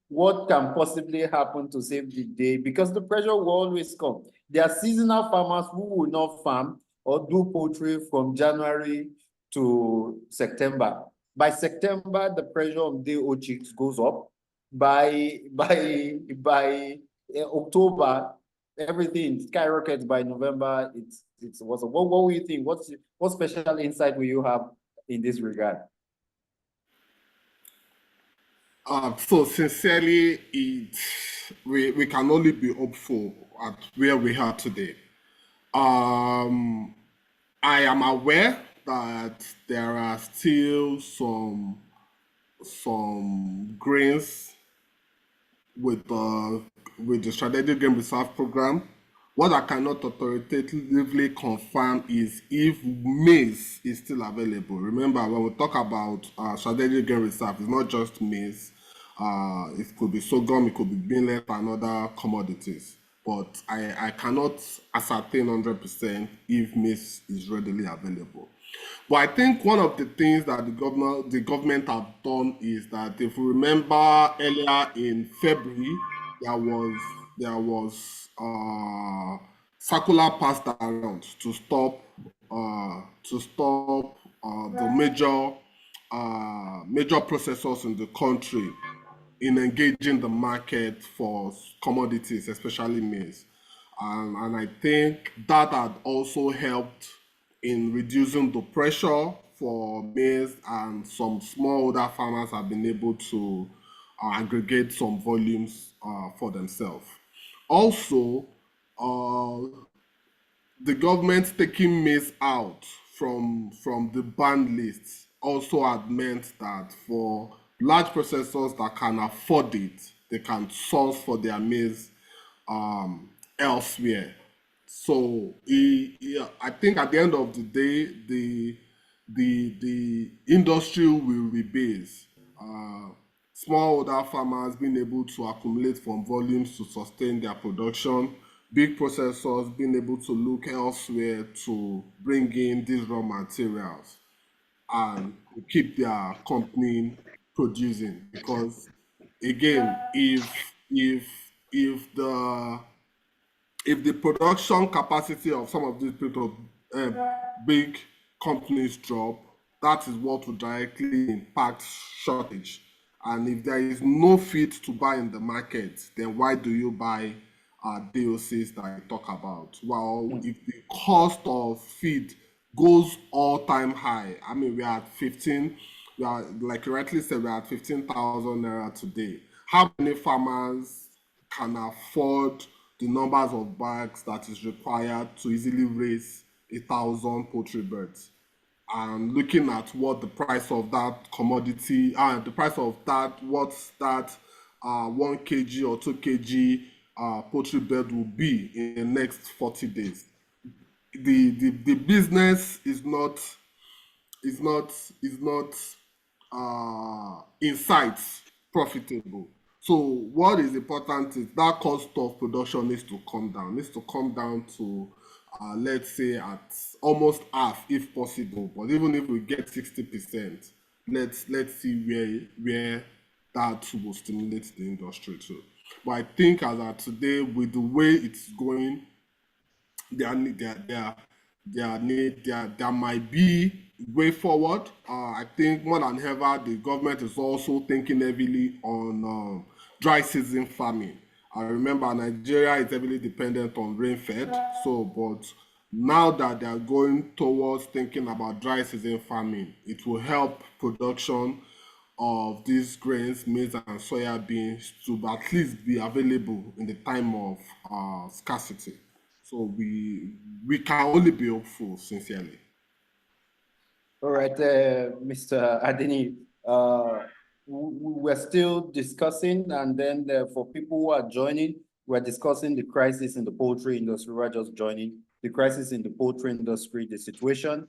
what can possibly happen to save the day? Because the pressure will always come. There are seasonal farmers who will not farm or do poultry from January to September. By September, the pressure on day-old chicks goes up. By October, everything skyrockets. By November, it's what will you think? What special insight will you have in this regard? So sincerely, we can only be hopeful at where we are today. I am aware that there are still some grains with the strategic grain reserve program. What I cannot authoritatively confirm is if maize is still available. Remember, when we talk about strategic grain reserve, it's not just maize. It could be sorghum, it could be millet and other commodities. But I cannot ascertain 100% if maize is readily available. But I think one of the things that the government have done is that, if you remember earlier in February, there was circular passed around to stop the major processors in the country in engaging the market for commodities, especially maize. And I think that had also helped in reducing the pressure for maize, and some smallholder farmers have been able to aggregate some volumes for themselves. Also, the government taking maize out from the banned list also had meant that for large processors that can afford it, they can source for their maize elsewhere. So I think at the end of the day, the industry will rebase. Smallholder farmers being able to accumulate from volumes to sustain their production, big processors being able to look elsewhere to bring in these raw materials and keep their company producing. Because again, if the production capacity of some of these big companies drop, that is what will directly impact shortage. And if there is no feed to buy in the market, then why do you buy DOCs that I talk about? Well, if the cost of feed goes all-time high, I mean, we are at 15, we are, like you rightly said, we are at 15,000 naira today. How many farmers can afford the numbers of bags that is required to easily raise 1,000 poultry birds? And looking at what the price of that commodity, the price of that, what's that 1 kg or 2 kg poultry bird will be in the next 40 days. The business is not in sight profitable. So what is important is that cost of production needs to come down to let's say at almost half if possible. But even if we get 60%, let's see where that will stimulate the industry too. But I think as of today, with the way it's going, there might be way forward. I think more than ever, the government is also thinking heavily on dry season farming. I remember Nigeria is heavily dependent on rain-fed, but now that they are going towards thinking about dry season farming, it will help production of these grains, maize and soya beans to at least be available in the time of scarcity. So we can only be hopeful, sincerely. All right, Mr. Adeni, we're still discussing, and then for people who are joining, we're discussing the crisis in the poultry industry. We're just joining the crisis in the poultry industry, the situation.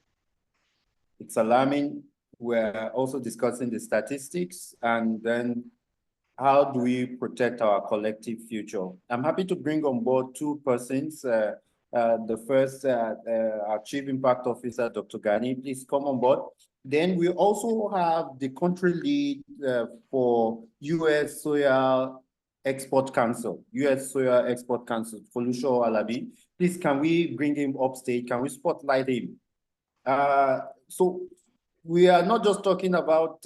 It's alarming. We're also discussing the statistics, and then how do we protect our collective future? I'm happy to bring on board two persons. The first, our Chief Impact Officer, Dr. Gani, please come on board. Then we also have the country lead for U.S. Soya Export Council, Folusho Alabi. Please, can we bring him upstage? Can we spotlight him? So we are not just talking about,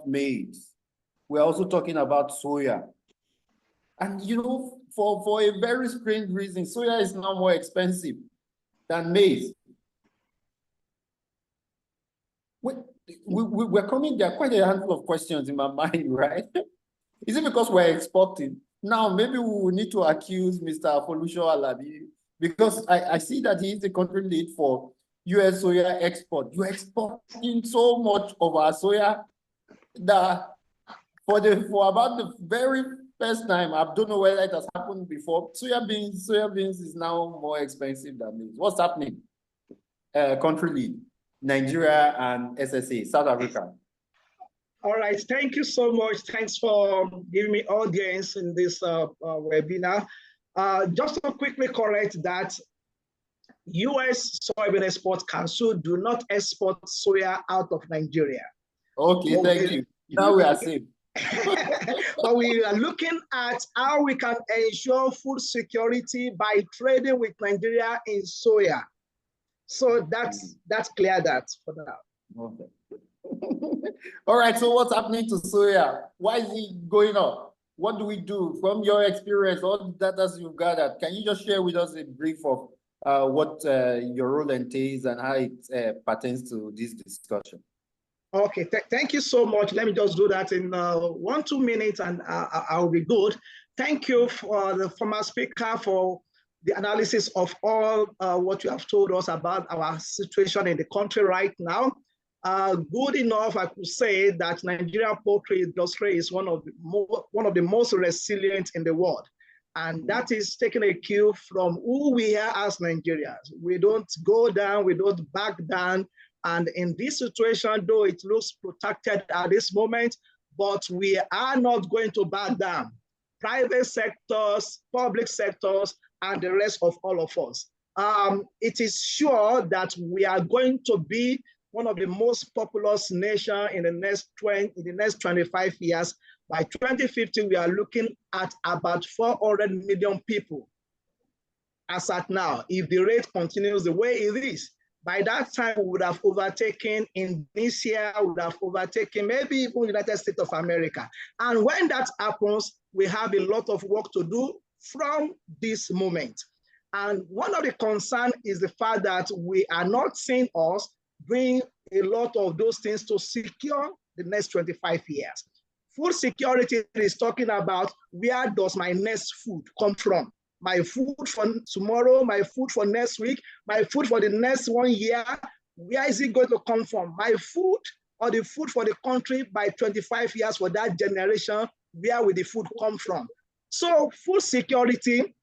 maize. We're also talking about soya. And you know, for a very strange reason, soya is now more expensive than maize. We're coming, there are quite a handful of questions in my mind, right? Is it because we're exporting? Now, maybe we will need to accuse Mr. Folusho Alabi, because I see that he is the country lead for U.S. soya export. You're exporting so much of our soya that for about the very first time, I don't know whether it has happened before, soya beans is now more expensive than maize. What's happening? Country lead, Nigeria and SSA, South Africa. All right, thank you so much. Thanks for giving me audience in this webinar. Just to quickly correct that, U.S. Soybean Export Council do not export soya out of Nigeria. Okay, thank you. Now we are safe. But we are looking at how we can ensure food security by trading with Nigeria in soya. So that's clear that for now. Okay. All right, so what's happening to soya? Why is it going up? What do we do from your experience, all the data you've gathered? Can you just share with us a brief of what your role entails and how it pertains to this discussion. Okay, thank you so much. Let me just do that in 1-2 minutes and I'll be good. Thank you for the former speaker for the analysis of all what you have told us about our situation in the country right now. Good enough, I could say that Nigerian poultry industry is one of the most resilient in the world. And that is taking a cue from who we are as Nigerians. We don't go down, we don't back down. And in this situation, though it looks protected at this moment, but we are not going to back down. Private sectors, public sectors, and the rest of all of us. It is sure that we are going to be one of the most populous nations in the next 25 years. By 2050, we are looking at about 400 million people as at now, if the rate continues the way it is. By that time, we would have overtaken Indonesia, would have overtaken maybe even United States of America. And when that happens, we have a lot of work to do from this moment. And one of the concerns is the fact that we are not seeing us doing a lot of those things to secure the next 25 years. Food security is talking about where does my next food come from? My food for tomorrow, my food for next week, my food for the next 1 year, where is it going to come from? My food or the food for the country by 25 years for that generation, where will the food come from? So food security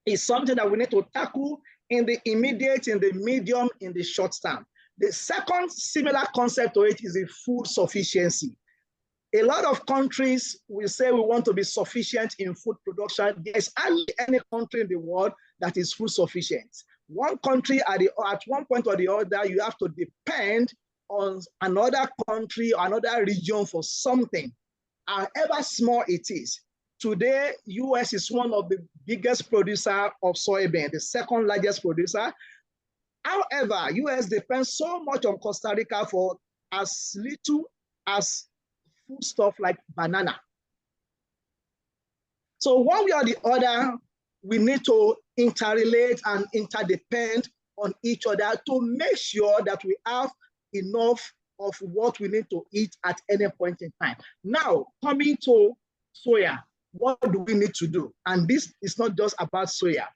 is something that we need to tackle in the immediate, in the medium, in the short term. The second similar concept to it is the food sufficiency. A lot of countries will say we want to be sufficient in food production. There's hardly any country in the world that is food sufficient. One country at one point or the other, you have to depend on another country or another region for something, however small it is. Today, US is one of the biggest producer of soybean, the second largest producer. However, US depends so much on Costa Rica for as little as food stuff like banana. So one way or the other, we need to interrelate and interdepend on each other to make sure that we have enough of what we need to eat at any point in time. Now, coming to soya, what do we need to do? And this is not just about soya.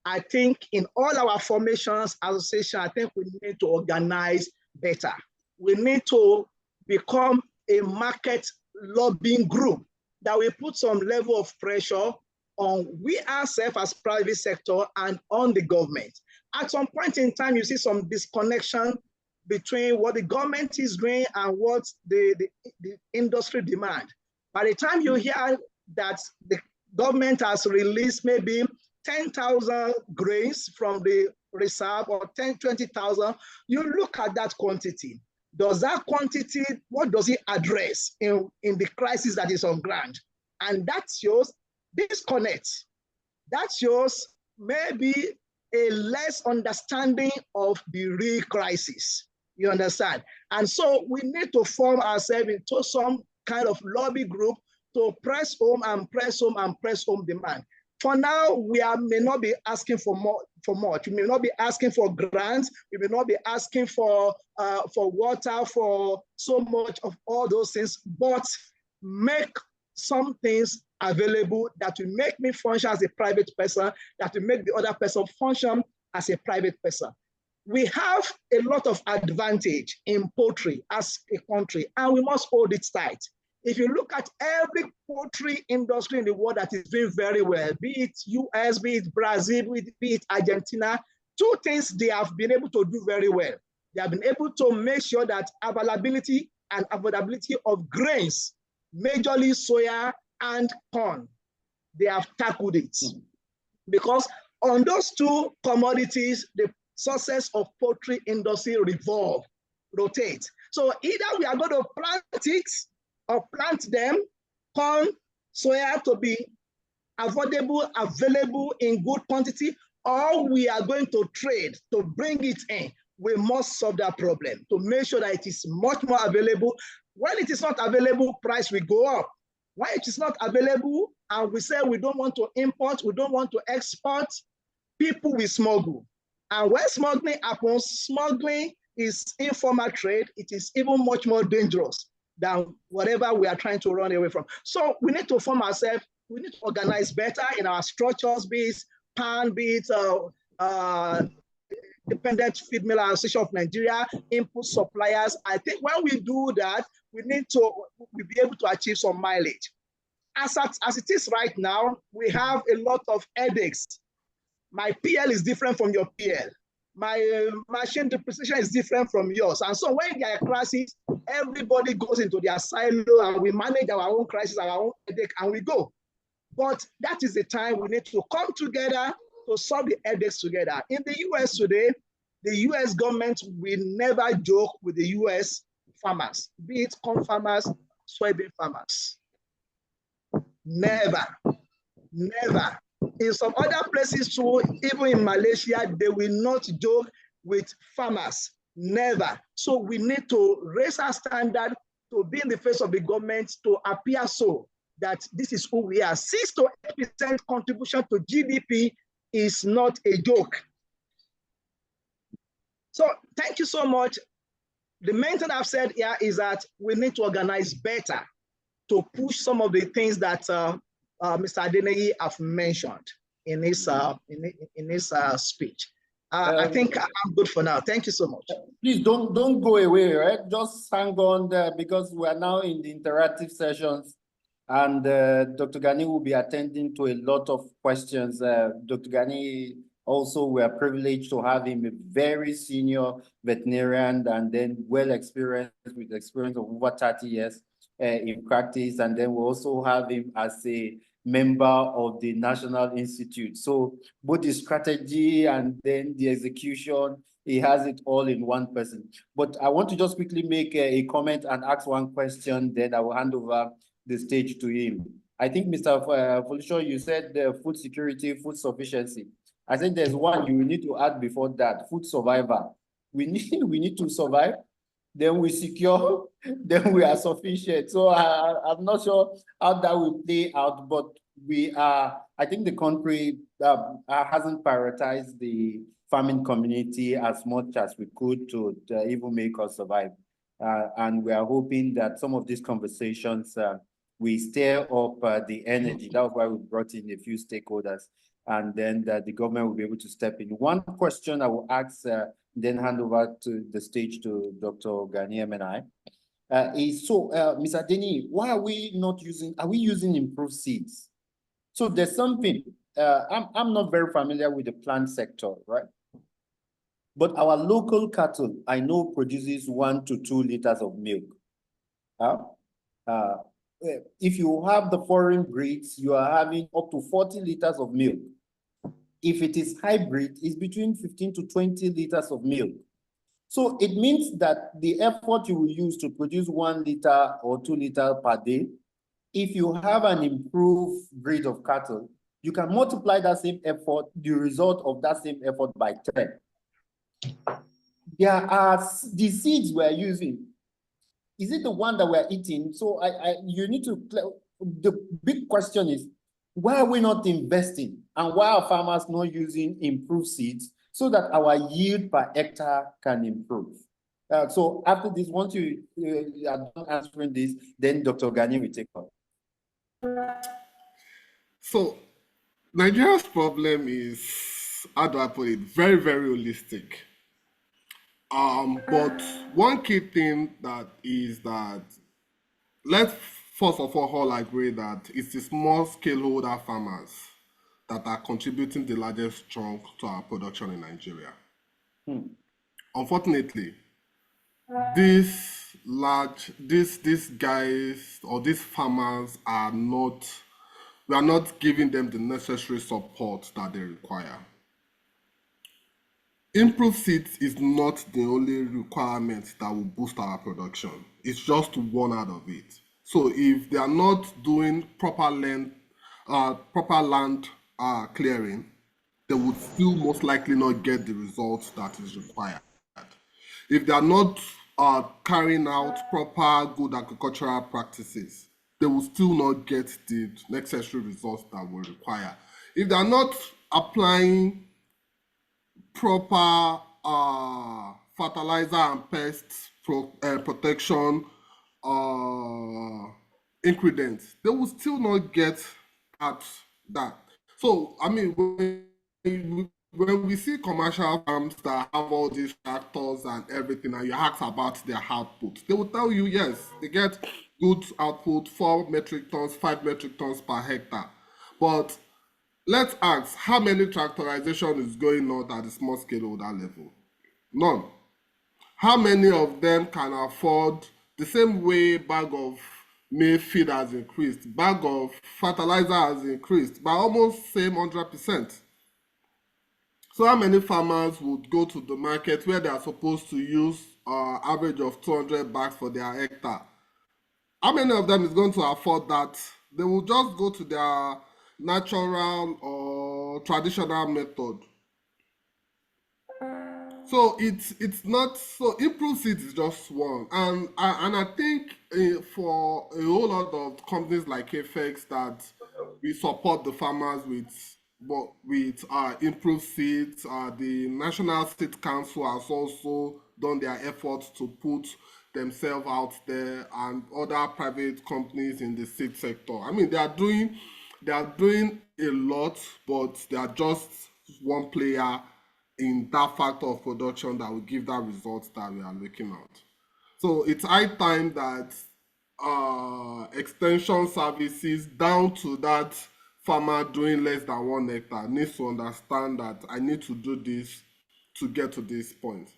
I think in all our formations, association, I think we need to organize better. We need to become a market lobbying group that will put some level of pressure on we ourselves as private sector and on the government. At some point in time, you see some disconnection between what the government is doing and what the industry demand. By the time you hear that the government has released maybe 10,000 grains from the reserve or 20,000, you look at that quantity. Does that quantity, what does it address in the crisis that is on ground? And that shows disconnect. That shows maybe a less understanding of the real crisis. You understand? And so we need to form ourselves into some kind of lobby group to press home and press home and press home demand. For now, we may not be asking for much. We may not be asking for grants. We may not be asking for water, for so much of all those things, but make some things available that will make me function as a private person, that will make the other person function as a private person. We have a lot of advantage in poultry as a country, and we must hold it tight. If you look at every poultry industry in the world that is doing very well, be it US, be it Brazil, be it Argentina, two things they have been able to do very well. They have been able to make sure that availability and affordability of grains, majorly soya and corn, they have tackled it. Because on those two commodities, the success of poultry industry rotate. So either we are going to plant it or plant them, corn, soya to be affordable, available in good quantity, or we are going to trade to bring it in. We must solve that problem to make sure that it is much more available. When it is not available, price will go up. When it is not available, and we say we don't want to import, we don't want to export, people will smuggle. And when smuggling happens, smuggling is informal trade. It is even much more dangerous than whatever we are trying to run away from. So we need to form ourselves. We need to organize better in our structures, be it PAN, be it Independent Feed Mill Association of Nigeria, input suppliers. I think when we do that, we'll be able to achieve some mileage. As it is right now, we have a lot of headaches. My PL is different from your PL. My machine depreciation is different from yours. And so when there are crises, everybody goes into their silo and we manage our own crisis, our own headache, and we go. But that is the time we need to come together to solve the headaches together. In the US today, the US government will never joke with the US farmers, be it corn farmers, soybean farmers. Never, never. In some other places too, even in Malaysia, they will not joke with farmers. Never. So we need to raise our standard to be in the face of the government, to appear so that this is who we are. 6 to 8% contribution to GDP is not a joke. So thank you so much. The main thing I've said here is that we need to organize better to push some of the things that Mr. Adeneye have mentioned in his speech. I think I'm good for now. Thank you so much. Please don't go away, right? Just hang on there because we are now in the interactive sessions, and Dr. Gani will be attending to a lot of questions. Dr. Gani, also, we are privileged to have him, a very senior veterinarian and then well experienced with experience of over 30 years in practice. And then we also have him as a member of the National Institute. So both the strategy and then the execution, he has it all in one person. But I want to just quickly make a comment and ask one question, then I will hand over the stage to him. I think, Mr. Folisho, you said food security, food sufficiency. I think there's one you need to add before that, food survival. We need to survive, then we secure, then we are sufficient. So I'm not sure how that will play out, but I think the country hasn't prioritized the farming community as much as we could to even make us survive. And we are hoping that some of these conversations we stir up the energy. That's why we brought in a few stakeholders, and then the government will be able to step in. One question I will ask, then hand over to the stage to Dr. Gani MNI, is Mr. Adeneye, why are we using improved seeds? So there's something, I'm not very familiar with the plant sector, right? But our local cattle, I know, produces 1 to 2 liters of milk. If you have the foreign breeds, you are having up to 40 liters of milk. If it is hybrid, it's between 15 to 20 liters of milk. So it means that the effort you will use to produce 1 liter or 2 liters per day, if you have an improved breed of cattle, you can multiply that same effort, the result of that same effort by 10. There are the seeds we're using. Is it the one that we're eating? So you need to, the big question is, why are we not investing? And why are farmers not using improved seeds so that our yield per hectare can improve? So after this, once you are done answering this, then Dr. Gani will take on. So Nigeria's problem is, how do I put it, very, very holistic. But one key thing that is that, let's first of all agree that it's the small scaleholder farmers that are contributing the largest chunk to our production in Nigeria. Unfortunately, these guys or these farmers are not, we are not giving them the necessary support that they require. Improved seeds is not the only requirement that will boost our production. It's just one out of it. So if they are not doing proper land clearing, they would still most likely not get the results that is required. If they are not carrying out proper good agricultural practices, they will still not get the necessary results that will require. If they are not applying proper fertilizer and pest protection ingredients, they will still not get at that. So, I mean, when we see commercial farms that have all these tractors and everything, and you ask about their output, they will tell you, yes, they get good output, 4 metric tons, 5 metric tons per hectare. But let's ask, how many tractorization is going on at the small scale order level? None. How many of them can afford the same way bag of maize feed has increased, bag of fertilizer has increased by almost same 100%. So how many farmers would go to the market where they are supposed to use average of 200 bags for their hectare? How many of them is going to afford that? They will just go to their natural or traditional method. So it's not so improved seeds is just one, and I think for a whole lot of companies like FX that we support the farmers with improved seeds. The National Seed Council has also done their efforts to put themselves out there, and other private companies in the seed sector. I mean, they are doing a lot, but they are just one player in that factor of production that will give that result that we are looking at. So it's high time that extension services down to that farmer doing less than 1 hectare needs to understand that I need to do this to get to this point.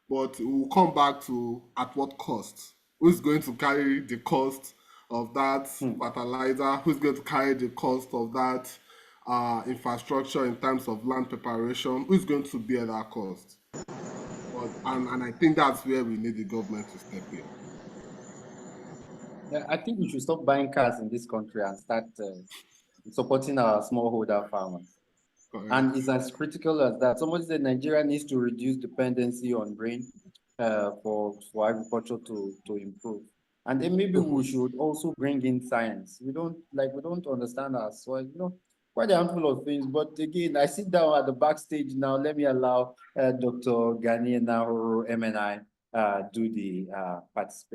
But we'll come back to at what cost. Who's going to carry the cost of that fertilizer? Who's going to carry the cost of that infrastructure in terms of land preparation? Who's going to bear that cost? And I think that's where we need the government to step in. Yeah, I think we should stop buying cars in this country and start supporting our smallholder farmers. Correct. And it's as critical as that. Somebody said Nigeria needs to reduce dependency on grain for agriculture to improve. And then maybe we should also bring in science. We don't understand our soil, quite a handful of things. But again, I sit down at the backstage now. Let me allow Dr. Gani Nahoro, MNI,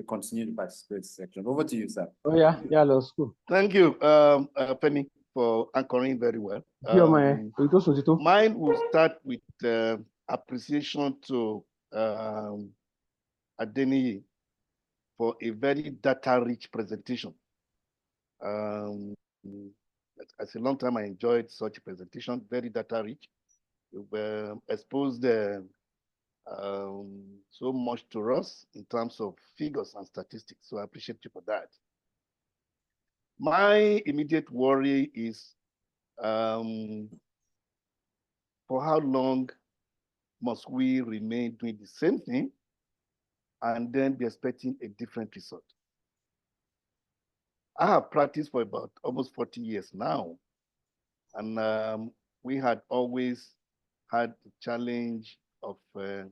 continue to participate section. Over to you, sir. Oh yeah, let's go. Thank you, Penny, for anchoring very well. Mine will start with appreciation to Adeniyi for a very data-rich presentation. As a long time, I enjoyed such a presentation, very data-rich. You've exposed so much to us in terms of figures and statistics, so I appreciate you for that. My immediate worry is for how long must we remain doing the same thing and then be expecting a different result? I have practiced for about almost 40 years now, and we had always had the challenge of the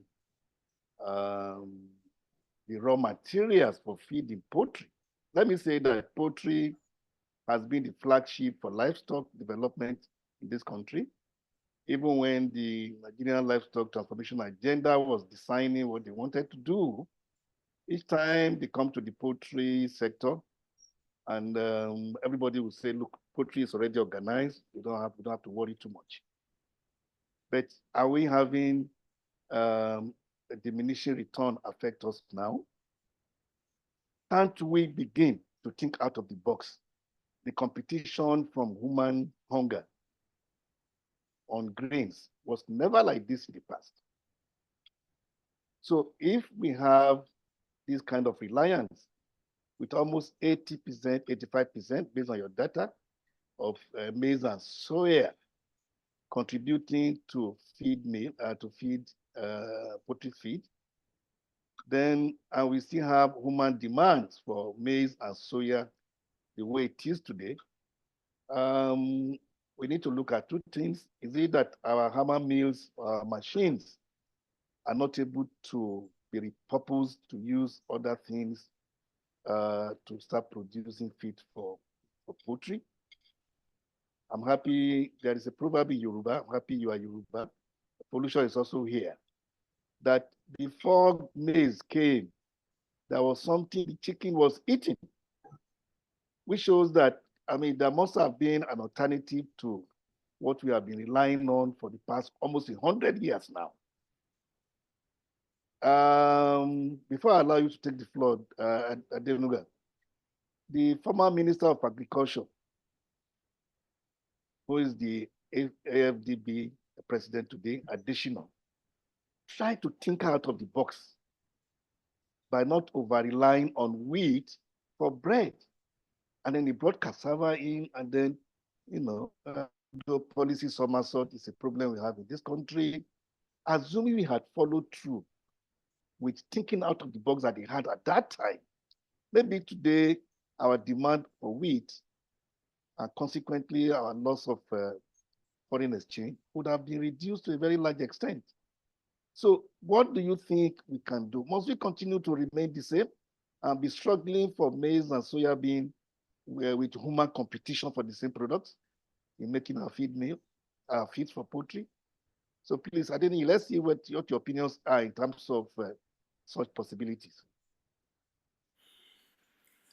raw materials for feeding poultry. Let me say that poultry has been the flagship for livestock development in this country. Even when the Nigerian Livestock Transformation Agenda was designing what they wanted to do, each time they come to the poultry sector, and everybody will say, look, poultry is already organized. We don't have to worry too much. But are we having a diminishing return affect us now? Can't we begin to think out of the box? The competition from human hunger on grains was never like this in the past. So if we have this kind of reliance with almost 80%, 85% based on your data of maize and soya contributing to feed poultry feed, then and we still have human demands for maize and soya the way it is today, we need to look at two things. Is it that our hammer mills, machines are not able to be repurposed to use other things to start producing feed for poultry? I'm happy, there is a proverb in Yoruba, I'm happy you are Yoruba. pollution is also here. That before maize came, there was something the chicken was eating, which shows that, I mean, there must have been an alternative to what we have been relying on for the past almost 100 years now. Before I allow you to take the floor, Adenuga, the former Minister of Agriculture, who is the AFDB president today, additional, tried to think out of the box by not over-relying on wheat for bread. And then he brought cassava in, and then, you know, the policy somersault is a problem we have in this country. Assuming we had followed through with thinking out of the box that they had at that time, maybe today our demand for wheat and consequently our loss of foreign exchange would have been reduced to a very large extent. So what do you think we can do? Must we continue to remain the same and be struggling for maize and soya bean with human competition for the same products in making our feeds for poultry? So please, Adeni, let's see what your opinions are in terms of such possibilities.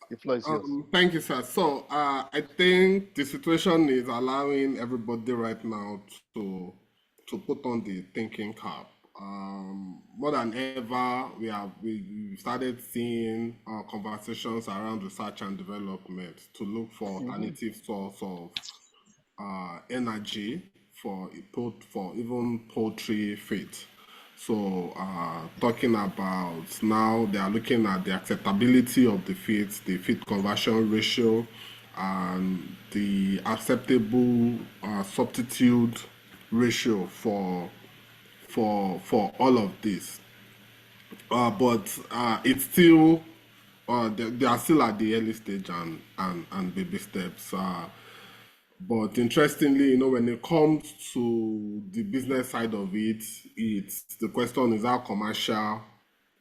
The floor is yours. Thank you, sir. So I think the situation is allowing everybody right now to put on the thinking cap. More than ever, we started seeing conversations around research and development to look for alternative source of energy for even poultry feed. So talking about now, they are looking at the acceptability of the feed conversion ratio, and the acceptable substitute ratio for all of this. But it's still, they are still at the early stage and baby steps. But interestingly, you know, when it comes to the business side of it, the question is how commercial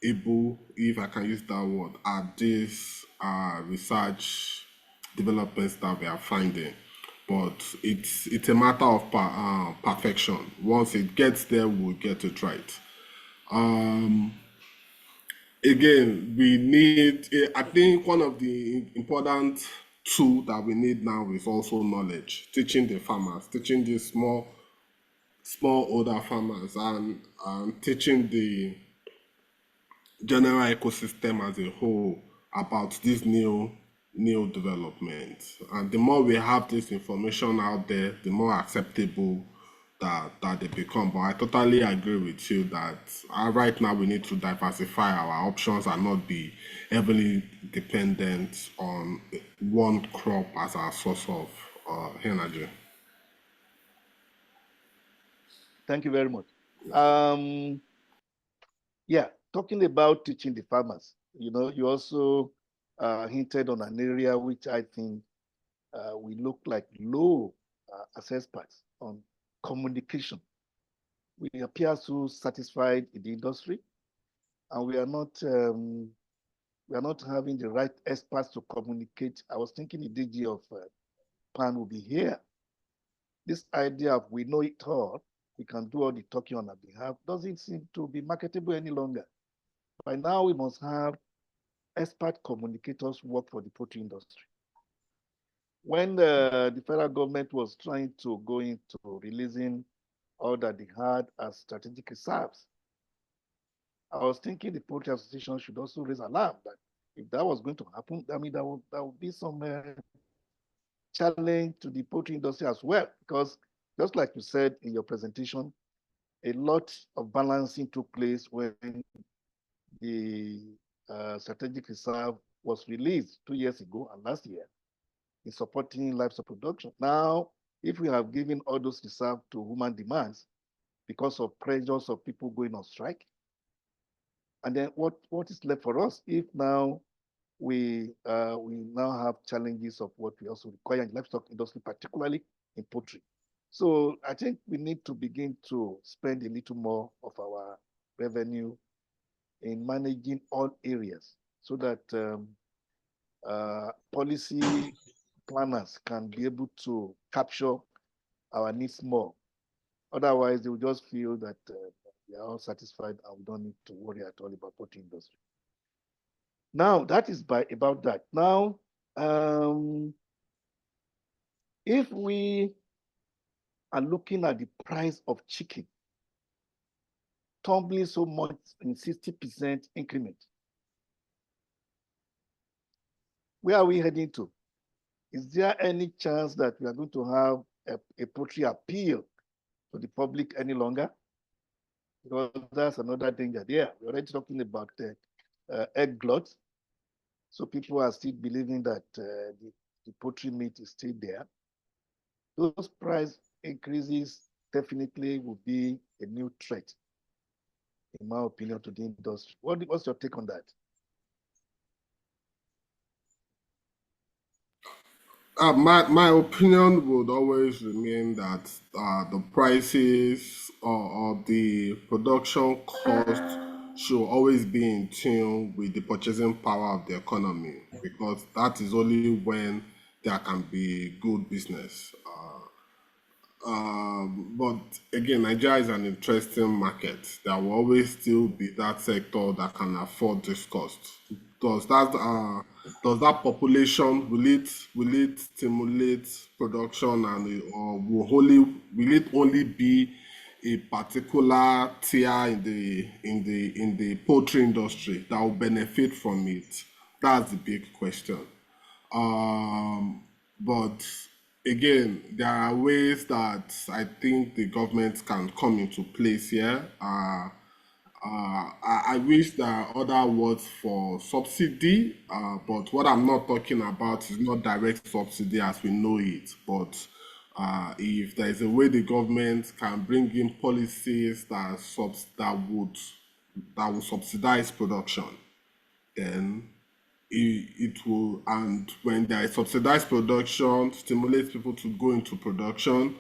able, if I can use that word, are these research developments that we are finding. But it's a matter of perfection. Once it gets there, we'll get it right. Again, we need, I think one of the important tool that we need now is also knowledge, teaching the farmers, teaching the small older farmers, and teaching the general ecosystem as a whole about this new development. And the more we have this information out there, the more acceptable that they become. But I totally agree with you that right now we need to diversify our options and not be heavily dependent on one crop as our source of energy. Thank you very much. Yeah, talking about teaching the farmers, you know, you also hinted on an area which I think we look like low as experts on communication. We appear so satisfied in the industry, and we are not having the right experts to communicate. I was thinking the DG of PAN will be here. This idea of we know it all, we can do all the talking on our behalf, doesn't seem to be marketable any longer. By now, we must have expert communicators work for the poultry industry. When the federal government was trying to go into releasing all that they had as strategic reserves, I was thinking the Poultry Association should also raise alarm that if that was going to happen, I mean, there would be some challenge to the poultry industry as well, because just like you said in your presentation, a lot of balancing took place when the strategic reserve was released 2 years ago and last year in supporting livestock production. Now, if we have given all those reserves to human demands because of pressures of people going on strike, and then what is left for us if now we now have challenges of what we also require in the livestock industry, particularly in poultry? So I think we need to begin to spend a little more of our revenue in managing all areas so that policy planners can be able to capture our needs more. Otherwise, they will just feel that they are all satisfied and we don't need to worry at all about poultry industry. Now, that is about that. Now, if we are looking at the price of chicken, tumbling so much in 60% increment, where are we heading to? Is there any chance that we are going to have a poultry appeal to the public any longer? Because that's another danger there. We're already talking about egg glut. So people are still believing that the poultry meat is still there. Those price increases definitely will be a new threat, in my opinion, to the industry. What's your take on that? My opinion would always remain that the prices or the production cost should always be in tune with the purchasing power of the economy, because that is only when there can be good business. But again, Nigeria is an interesting market. There will always still be that sector that can afford this cost. Does that population, will it stimulate production, and or will it only be a particular tier in the poultry industry that will benefit from it? That's the big question. But again, there are ways that I think the government can come into place here. I wish there are other words for subsidy, but what I'm not talking about is not direct subsidy as we know it. But if there is a way the government can bring in policies that would subsidize production, then it will, and when there is subsidized production, stimulates people to go into production.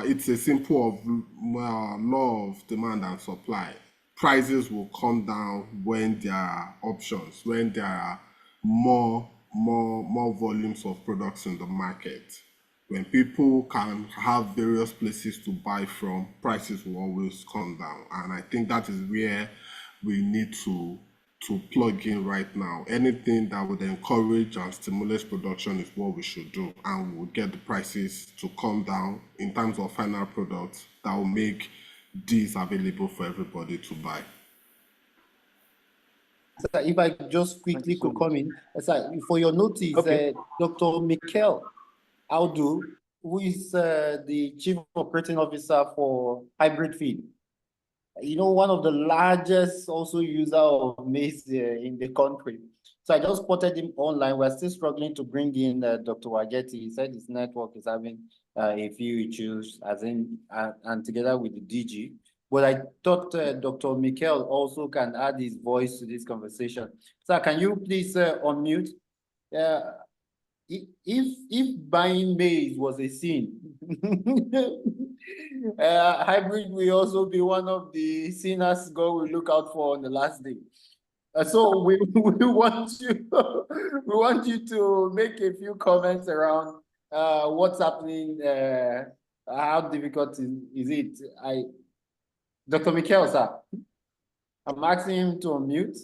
It's a simple law of demand and supply. Prices will come down when there are options, when there are more volumes of products in the market. When people can have various places to buy from, prices will always come down. And I think that is where we need to plug in right now. Anything that would encourage and stimulate production is what we should do, and we'll get the prices to come down in terms of final products that will make these available for everybody to buy. Sir, if I just quickly could come in, sir, for your notice, Okay. Dr. Mikel Audu, who is the Chief Operating Officer for Hybrid Feed, one of the largest also user of maize in the country. So I just spotted him online. We're still struggling to bring in Dr. Wageti. He said his network is having a few issues, and together with the DG. But I thought Dr. Mikel also can add his voice to this conversation. Sir, can you please unmute? If buying maize was a sin, hybrid will also be one of the sinners God will look out for on the last day. So we want you to make a few comments around what's happening. How difficult is it? Dr. Mikel, sir, I'm asking him to unmute.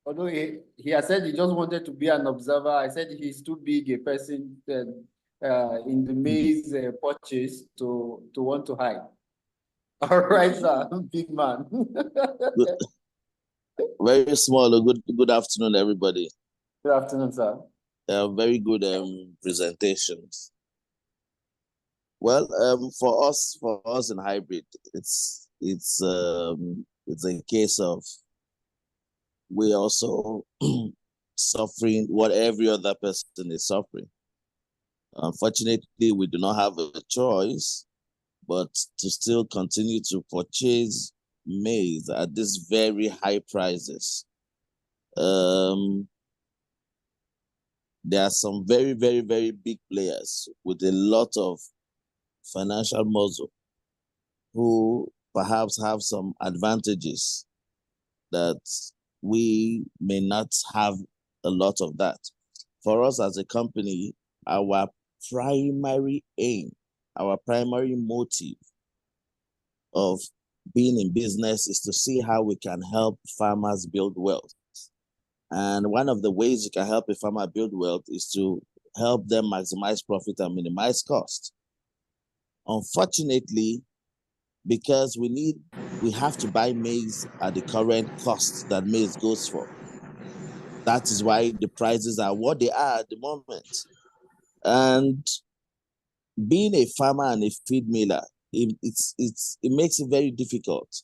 Although he has said he just wanted to be an observer, I said he's too big a person in the maize purchase to want to hide. All right, sir, big man. Very small. Good afternoon, everybody. Good afternoon, sir. Very good presentations. Well, for us in hybrid, it's a case of we also suffering what every other person is suffering. Unfortunately, we do not have a choice but to still continue to purchase maize at these very high prices. There are some very, very, very big players with a lot of financial muscle who perhaps have some advantages that we may not have a lot of that. For us as a company, our primary aim, our primary motive of being in business is to see how we can help farmers build wealth. And one of the ways you can help a farmer build wealth is to help them maximize profit and minimize cost. Unfortunately, because we have to buy maize at the current cost that maize goes for. That is why the prices are what they are at the moment. And being a farmer and a feed miller, it makes it very difficult.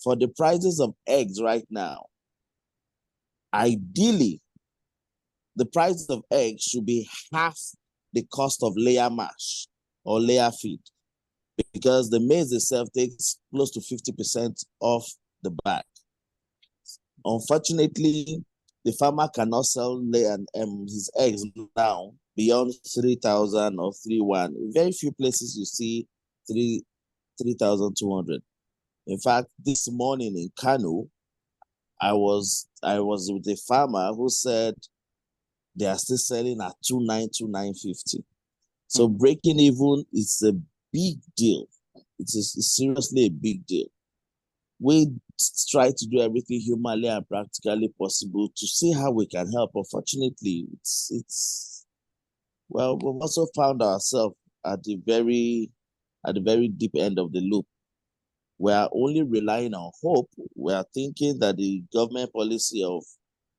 For the prices of eggs right now, ideally, the price of eggs should be half the cost of layer mash or layer feed, because the maize itself takes close to 50% off the bag. Unfortunately, the farmer cannot sell his eggs now beyond 3,000 or 3,100. In very few places you see 3,200. In fact, this morning in Kano, I was with a farmer who said they are still selling at 2,950. So breaking even is a big deal. It's seriously a big deal. We try to do everything humanly and practically possible to see how we can help. Unfortunately, well, we've also found ourselves at the very deep end of the loop. We are only relying on hope. We are thinking that the government policy of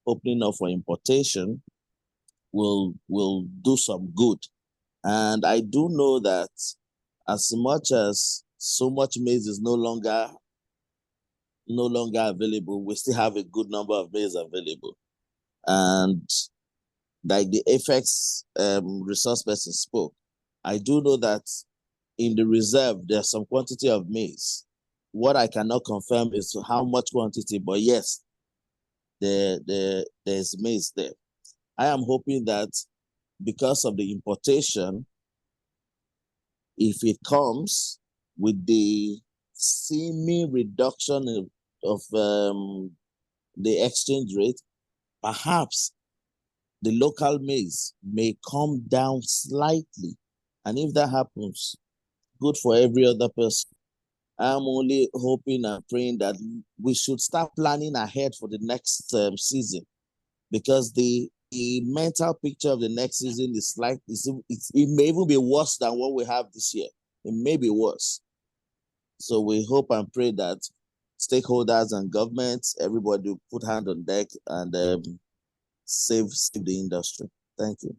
opening up for importation will do some good. And I do know that as much as so much maize is no longer available, we still have a good number of maize available. And like the FX resource person spoke, I do know that in the reserve, there's some quantity of maize. What I cannot confirm is how much quantity, but yes, there's maize there. I am hoping that because of the importation, if it comes with the semi-reduction of the exchange rate, perhaps the local maize may come down slightly. And if that happens, good for every other person. I'm only hoping and praying that we should start planning ahead for the next season, because the mental picture of the next season is like, it may even be worse than what we have this year. It may be worse. So we hope and pray that stakeholders and governments, everybody will put hand on deck and save the industry. Thank you.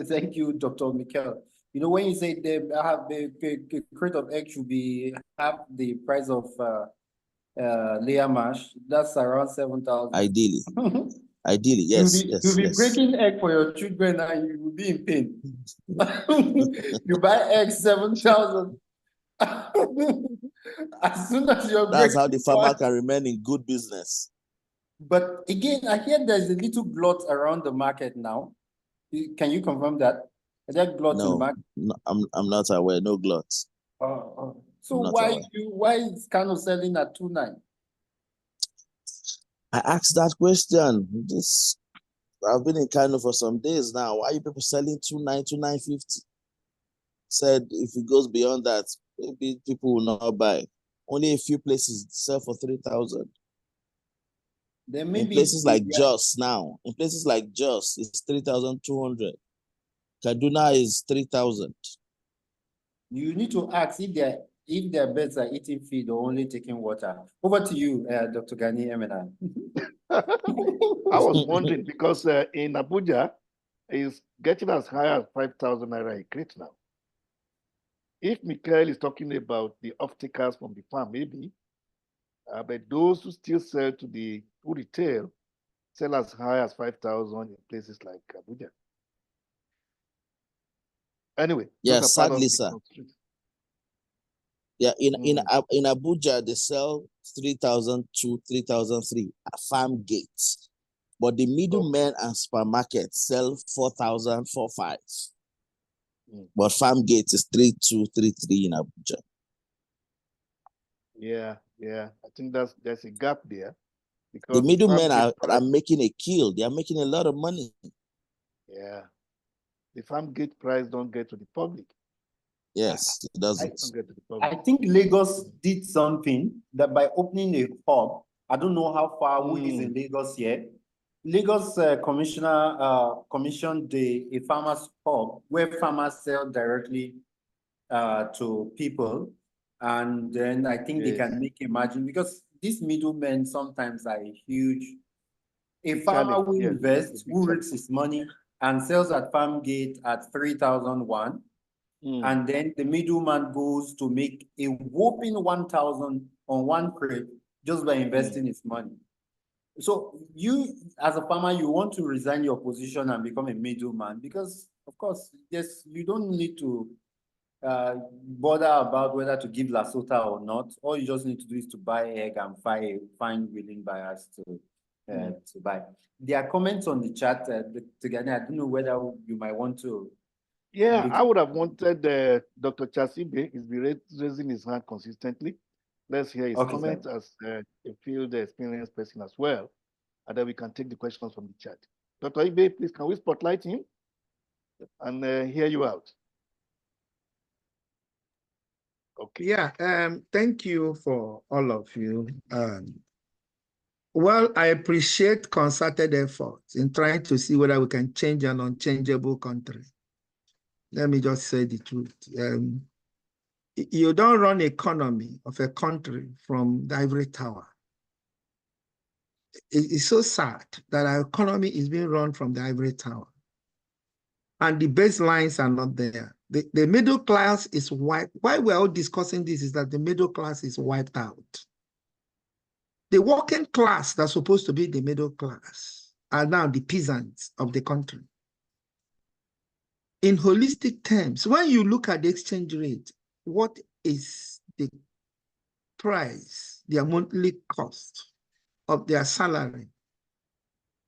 Thank you, Dr. Mikel. You know, when you say they have the crate of egg should be half the price of layer mash, that's around 7,000. Ideally. Ideally, yes. You'll be breaking egg for your children and you will be in pain. You buy eggs 7,000. As soon as you're That's how the farmer can remain in good business. But again, I hear there's a little glut around the market now. Can you confirm that? Is there glut in the market? No, I'm not aware. No gluts. So why is Kano selling at 2,900? I asked that question. I've been in Kano for some days now. Why are you people selling 2,900, 2,950? Said if it goes beyond that, maybe people will not buy. Only a few places sell for 3,000. Then maybe in places like Jos now, it's 3,200. Kaduna is 3,000. You need to ask if their birds are eating feed or only taking water. Over to you, Dr. Gani Emena. I was wondering because in Abuja, it's getting as high as 5,000 naira a crate now. If Michael is talking about the off-takers from the farm, maybe, but those who still sell to the retail sell as high as 5,000 in places like Abuja. Anyway, yes, sadly, sir. Yeah, in Abuja they sell 3,002, 3,003 at farm gates, but the middlemen and supermarkets sell 4,000, 4,500. But farm gate is 3,2, 3,3 in Abuja. Yeah. I think there's a gap there. Because the middlemen are making a kill. They are making a lot of money. Yeah. The farm gate price don't get to the public. Yes, it doesn't. I think Lagos did something that by opening a hub, I don't know how far who is in Lagos here. Lagos commissioner commissioned a farmers hub where farmers sell directly to people, and then I think they can make a margin because these middlemen sometimes are huge. A farmer who invests, who risks his money and sells at farm gate at 3,001. And then the middleman goes to make a whopping 1,000 on one crate just by investing his money. So you, as a farmer, you want to resign your position and become a middleman because, of course, yes, you don't need to bother about whether to give La Sota or not. All you just need to do is to buy egg and find willing buyers to buy. There are comments on the chat. Together, I don't know whether you might want to. Yeah, I would have wanted Dr. Chasibe is raising his hand consistently. Let's hear his comments as a field experienced person as well, and then we can take the questions from the chat. Dr. Ibe, please, can we spotlight him and hear you out? Okay. Yeah, thank you for all of you. Well, I appreciate concerted efforts in trying to see whether we can change an unchangeable country. Let me just say the truth. You don't run economy of a country from the ivory tower. It's so sad that our economy is being run from the ivory tower. And the baselines are not there. The middle class is wiped. Why we're all discussing this is that the middle class is wiped out. The working class that's supposed to be the middle class are now the peasants of the country. In holistic terms, when you look at the exchange rate, what is the price, their monthly cost of their salary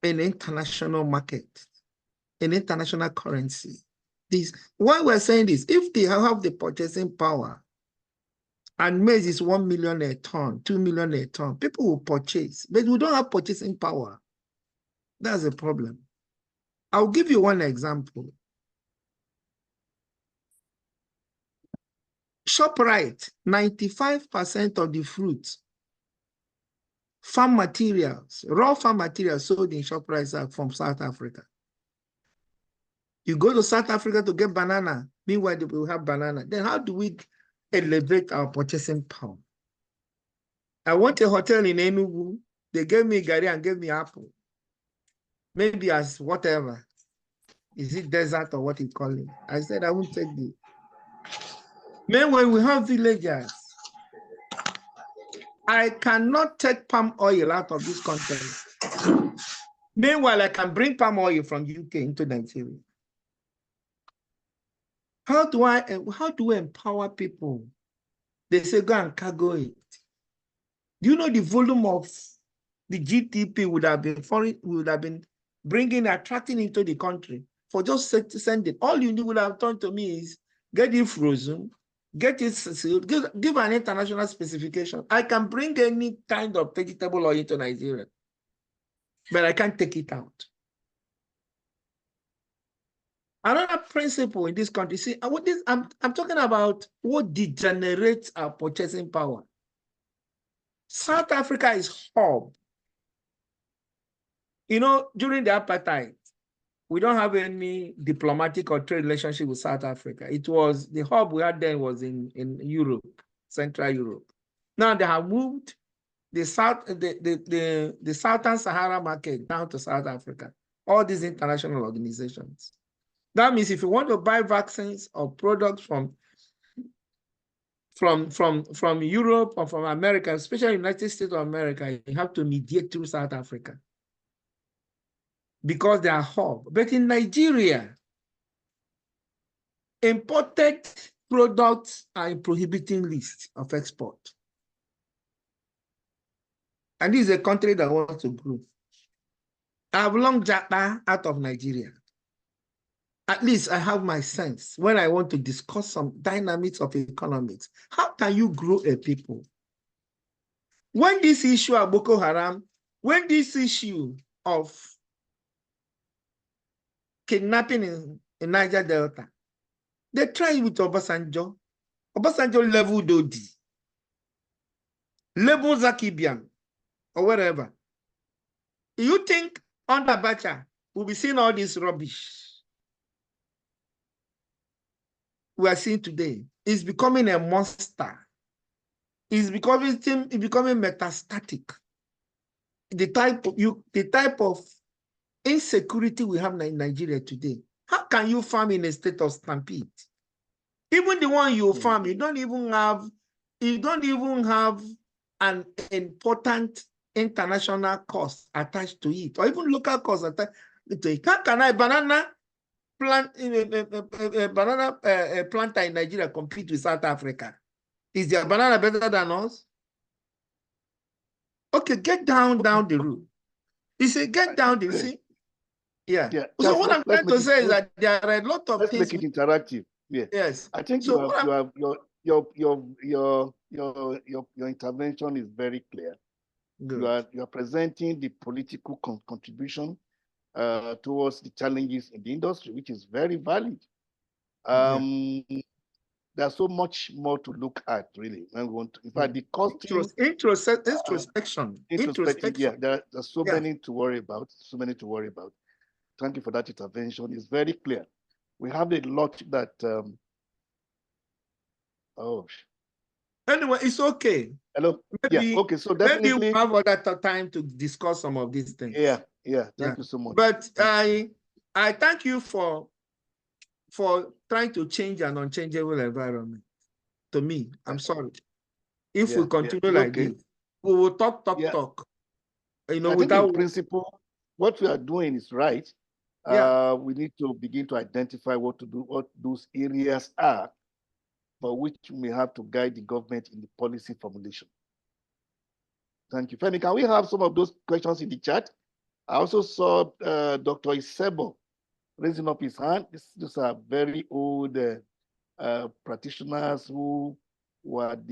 in international market, in international currency? Why we're saying this, if they have the purchasing power and maize is 1 million a ton, 2 million a ton, people will purchase, but we don't have purchasing power. That's a problem. I'll give you one example. ShopRite, 95% of the fruits, farm materials, raw farm materials sold in ShopRite are from South Africa. You go to South Africa to get banana, meanwhile they will have banana. Then how do we elevate our purchasing power? I want a hotel in Enugu. They gave me gari and gave me apple. Maybe as whatever. Is it desert or what you call it? I said I won't take it. Meanwhile, we have villagers. I cannot take palm oil out of this country. Meanwhile, I can bring palm oil from UK into Nigeria. How do we empower people? They say go and cargo it. Do you know the volume of the GDP would have been attracting into the country for just send it? All you would have done to me is get it frozen, get it sealed, give an international specification. I can bring any kind of vegetable oil into Nigeria, but I can't take it out. Another principle in this country, see, I'm talking about what degenerates our purchasing power. South Africa is hub. You know, during the apartheid, we don't have any diplomatic or trade relationship with South Africa. It was the hub we had then was in Europe, Central Europe. Now they have moved the Southern Sahara market down to South Africa. All these international organizations. That means if you want to buy vaccines or products from Europe or from America, especially United States of America, you have to mediate through South Africa because they are hub. But in Nigeria, imported products are in prohibiting list of export. And this is a country that wants to grow. I have long japa out of Nigeria. At least I have my sense when I want to discuss some dynamics of economics. How can you grow a people? When this issue of Boko Haram, when this issue of kidnapping in Niger Delta, They tried with Obasanjo. Obasanjo leveled OD. Level Zakibian or wherever. You think under Abacha we'll be seeing all this rubbish we are seeing today? It's becoming a monster. It's becoming metastatic. The type of insecurity we have in Nigeria today. How can you farm in a state of stampede? Even the one you farm, you don't even have an important international cost attached to it, or even local cost attached to it. How can a banana planter in Nigeria compete with South Africa? Is their banana better than us? Okay, get down the road. You say get down the see. Yeah. So what I'm trying to say is that there are a lot of things. Let's make it interactive. Yeah. Yes. I think so your intervention is very clear. Good. You are presenting the political contribution towards the challenges in the industry, which is very valid. There's so much more to look at, really. When we want to, in fact, the costing introspection. Yeah, there's so many to worry about. So many to worry about. Thank you for that intervention. It's very clear. We have a lot that. Anyway, it's okay. Hello. Maybe, yeah. Okay. So definitely maybe we'll have other time to discuss some of these things. Yeah. Thank you so much. But I thank you for trying to change an unchangeable environment. To me, I'm sorry. If we continue like this, we will talk. You know, I without think in principle, what we are doing is right. We need to begin to identify what to do, what those areas are, for which we have to guide the government in the policy formulation. Thank you. Femi, can we have some of those questions in the chat? I also saw Dr. Isebo raising up his hand. These are very old practitioners who called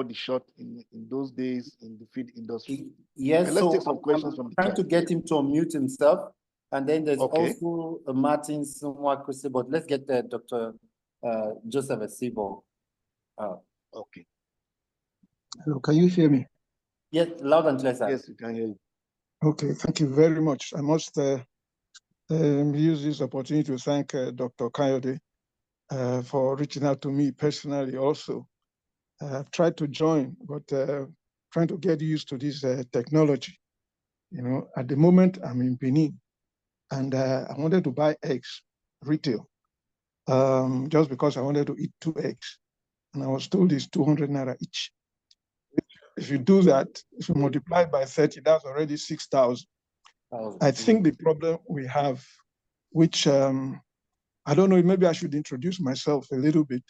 the shot in those days in the feed industry. Yes, let's take some questions from the trying chat. to get him to unmute himself. And then there's also Martin Sunwakwisi, but let's get Dr. Joseph Esibo. Okay. Hello, can you hear me? Yes, loud and clear, sir. Yes, we can hear you. Okay, thank you very much. I must use this opportunity to thank Dr. Kayode for reaching out to me personally also. I've tried to join, but trying to get used to this technology. You know, at the moment I'm in Benin, and I wanted to buy eggs retail, just because I wanted to eat 2 eggs. And I was told it's 200 naira each. If you do that, if you multiply by 30, that's already 6,000. I think the problem we have, which I don't know, maybe I should introduce myself a little bit.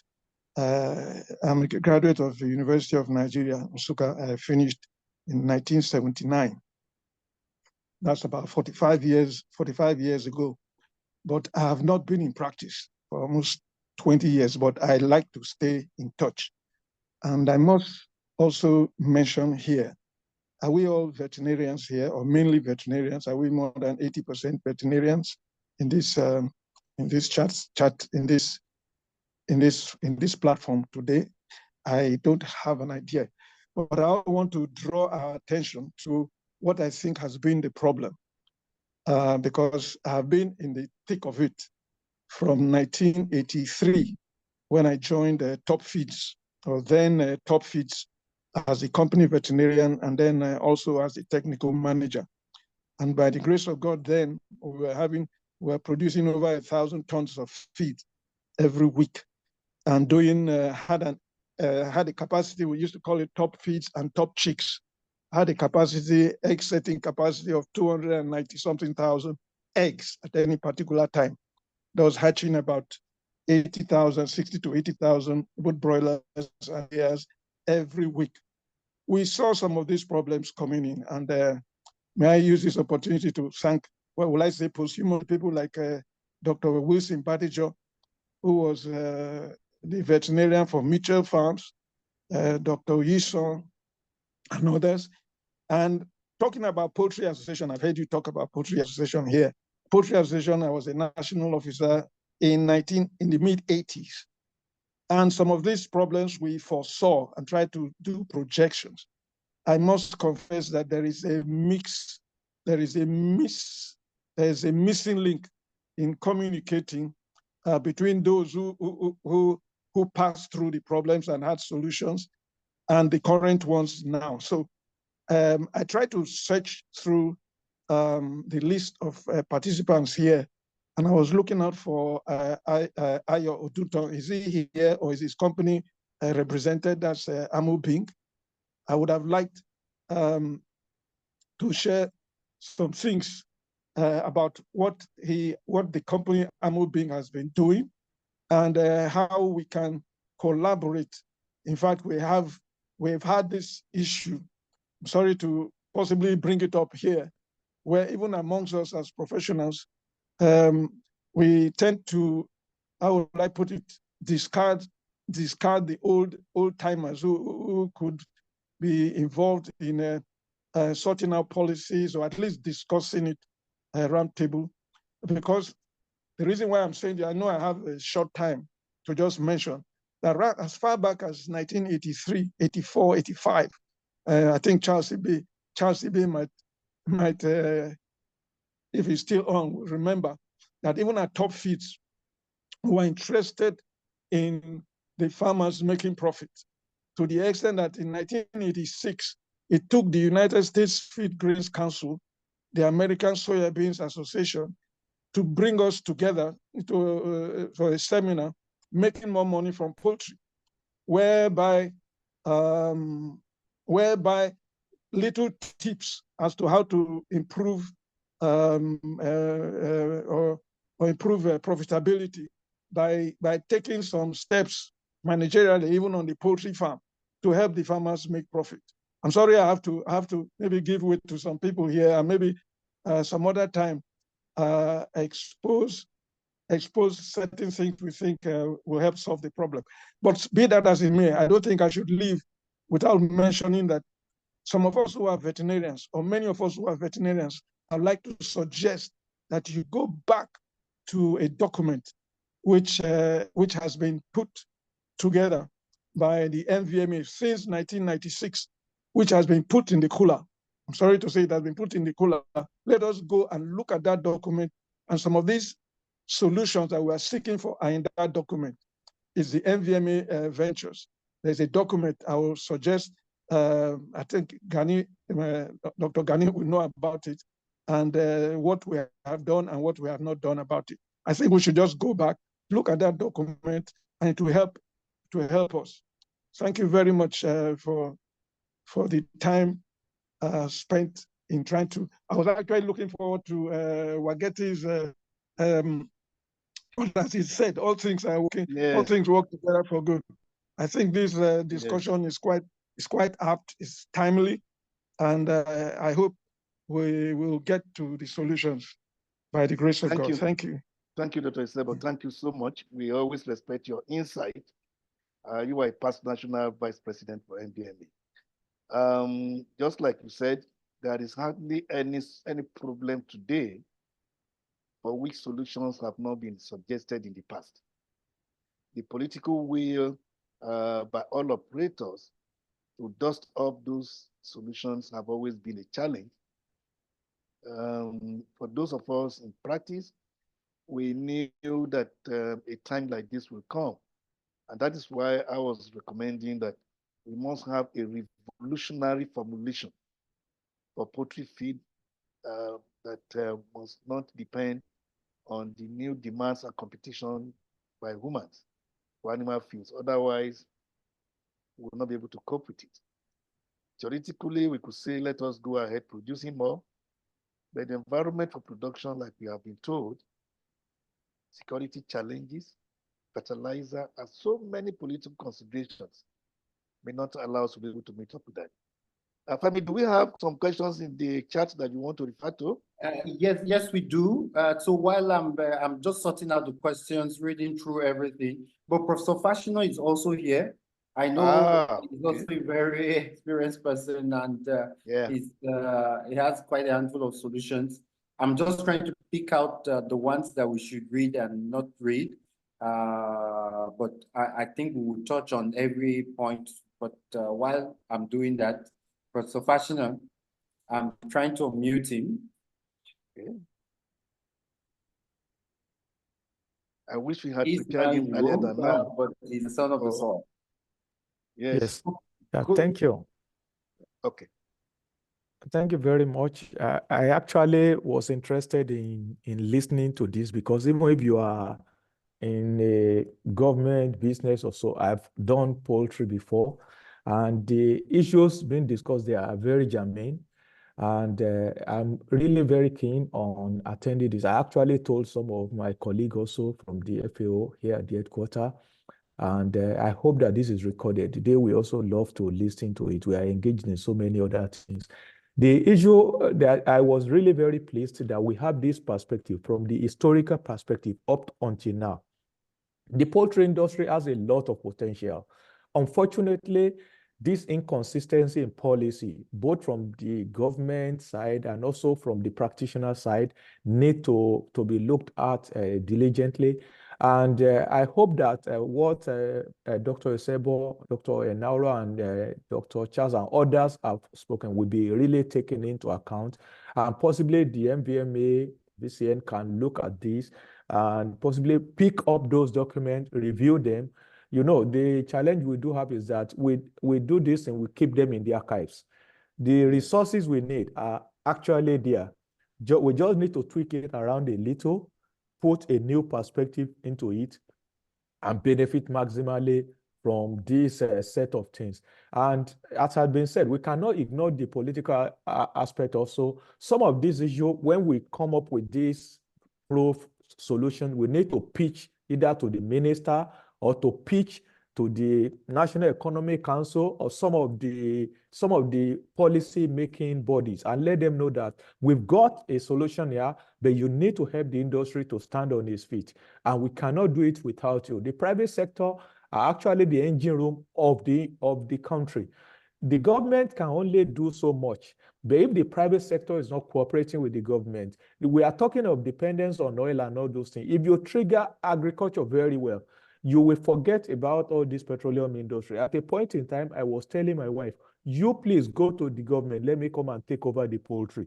I'm a graduate of the University of Nigeria, Nsukka. I finished in 1979. That's about 45 years ago. But I have not been in practice for almost 20 years, but I like to stay in touch. And I must also mention here, are we all veterinarians here, or mainly veterinarians? Are we more than 80% veterinarians in this platform today? I don't have an idea, but I want to draw our attention to what I think has been the problem, because I've been in the thick of it from 1983 when I joined Top Feeds, or then Top Feeds, as a company veterinarian, and then also as a technical manager. And by the grace of God, then we were producing over 1,000 tons of feed every week, and had a capacity, we used to call it Top Feeds and Top Chicks, had a capacity, egg setting capacity of 290-something thousand eggs at any particular time. That was hatching about 80,000, 60 to 80,000 wood broilers and layers every week. We saw some of these problems coming in, and may I use this opportunity to thank, what will I say, posthumous people like Dr. Wilson Badijo, who was the veterinarian for Mitchell Farms, Dr. Yison, and others. And talking about Poultry Association, I've heard you talk about Poultry Association here. Poultry Association, I was a national officer in the mid-80s. And some of these problems we foresaw and tried to do projections. I must confess that there is a missing link in communicating between those who passed through the problems and had solutions and the current ones now. So I tried to search through the list of participants here, and I was looking out for Ayo Oduto. Is he here, or is his company represented as Amubing? I would have liked to share some things about what the company Amubing has been doing and how we can collaborate. In fact, we've had this issue. I'm sorry to possibly bring it up here, where even amongst us as professionals, we tend to, how would I put it, discard the old timers who could be involved in sorting out policies or at least discussing it around table. Because the reason why I'm saying that, I know I have a short time to just mention that as far back as 1983, 84, 85, I think Charles Ibe might if he's still on, will remember that even our top feeds were interested in the farmers making profit, to the extent that in 1986, it took the United States Feed Grains Council, the American Soybeans Association, to bring us together for a seminar, making more money from poultry, whereby little tips as to how to improve or improve profitability by taking some steps managerially, even on the poultry farm, to help the farmers make profit. I'm sorry, I have to maybe give way to some people here, and maybe some other time expose certain things we think will help solve the problem. But be that as it may, I don't think I should leave without mentioning that some of us who are veterinarians, or many of us who are veterinarians, I'd like to suggest that you go back to a document which has been put together by the NVMA since 1996, which has been put in the cooler. I'm sorry to say it has been put in the cooler. Let us go and look at that document, and some of these solutions that we are seeking for are in that document. Is the NVMA Ventures. There's a document I will suggest. I think Dr. Gani will know about it, and what we have done and what we have not done about it. I think we should just go back, look at that document, and it will help us. Thank you very much for the time spent in trying to. I was actually looking forward to Wageti's. As he said, all things are working. Yes. All things work together for good. I think this discussion is quite apt. It's timely, and I hope we will get to the solutions by the grace of God. Thank you. Thank you, Dr. Isebo. Thank you so much. We always respect your insight. You are a past national vice president for NVMA. Just like you said, there is hardly any problem today for which solutions have not been suggested in the past. The political will by all operators to dust up those solutions have always been a challenge. For those of us in practice, we knew that a time like this will come. And that is why I was recommending that we must have a revolutionary formulation for poultry feed that must not depend on the new demands and competition by humans for animal feeds. Otherwise, we will not be able to cope with it. Theoretically, we could say, let us go ahead producing more, but the environment for production, like we have been told, security challenges, fertilizer, and so many political considerations may not allow us to be able to meet up with that. Femi, do we have some questions in the chat that you want to refer to? Yes, we do. So while I'm just sorting out the questions, reading through everything, but Professor Fashino is also here. I know he's also a very experienced person, and he has quite a handful of solutions. I'm just trying to pick out the ones that we should read and not read. But I think we will touch on every point. But while I'm doing that, Professor Fashioner, I'm trying to unmute him. Okay. I wish we had He's prepared him earlier than now. but he's the son of the soil. Yes. Yeah, Good. thank you. Okay. Thank you very much. I actually was interested in listening to this because even if you are in a government business or so, I've done poultry before, and the issues being discussed there are very germane. And I'm really very keen on attending this. I actually told some of my colleagues also from the FAO here at the headquarters, and I hope that this is recorded. They will also love to listen to it. We are engaged in so many other things. The issue that I was really very pleased that we have this perspective from the historical perspective up until now. The poultry industry has a lot of potential. Unfortunately, this inconsistency in policy, both from the government side and also from the practitioner side, need to be looked at diligently. And I hope that what Dr. Osebo, Dr. Enauro, and Dr. Charles and others have spoken will be really taken into account. And possibly the MVMA, VCN can look at this and possibly pick up those documents, review them. You know, the challenge we do have is that we do this and we keep them in the archives. The resources we need are actually there. We just need to tweak it around a little, put a new perspective into it, and benefit maximally from this set of things. And as has been said, we cannot ignore the political aspect also. Some of these issues, when we come up with this proof solution, we need to pitch either to the minister or to pitch to the National Economic Council or some of the policy making bodies and let them know that we've got a solution here, but you need to help the industry to stand on its feet. And we cannot do it without you. The private sector are actually the engine room of the country. The government can only do so much. But if the private sector is not cooperating with the government, we are talking of dependence on oil and all those things. If you trigger agriculture very well, you will forget about all this petroleum industry. At a point in time, I was telling my wife, you please go to the government, let me come and take over the poultry.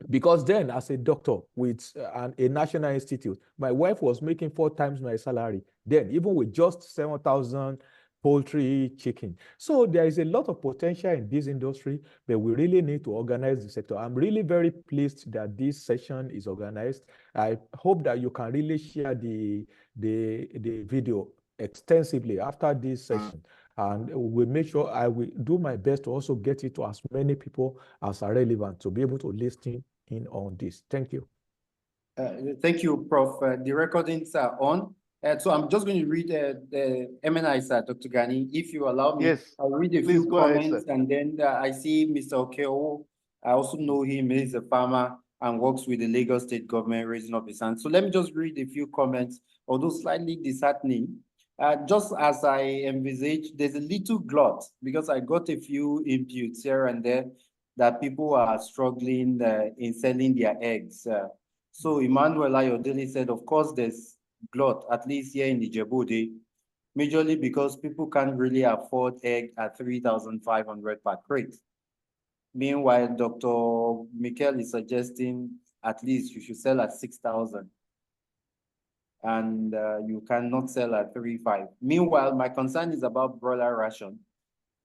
Because then, as a doctor with a national institute, my wife was making 4 times my salary. Then, even with just 7,000 poultry chicken. So there is a lot of potential in this industry, but we really need to organize the sector. I'm really very pleased that this session is organized. I hope that you can really share the video extensively after this session. And we'll make sure I will do my best to also get it to as many people as are relevant to be able to listen in on this. Thank you. Thank you, Prof. The recordings are on. So I'm just going to read the MNI, Dr. Gani. If you allow me, Yes, I'll read a few comments and then I see Mr. Okeo. I also know him. He's a farmer and works with the Lagos State government raising up his hand. So let me just read a few comments, although slightly disheartening. Just as I envisage, there's a little glut because I got a few inputs here and there that people are struggling in selling their eggs. So Emmanuel Ayodele said, of course, there's glut, at least here in the Djibouti, majorly because people can't really afford egg at 3,500 per crate. Meanwhile, Dr. Mikel is suggesting at least you should sell at 6,000. And you cannot sell at 3,500. Meanwhile, my concern is about broiler ration.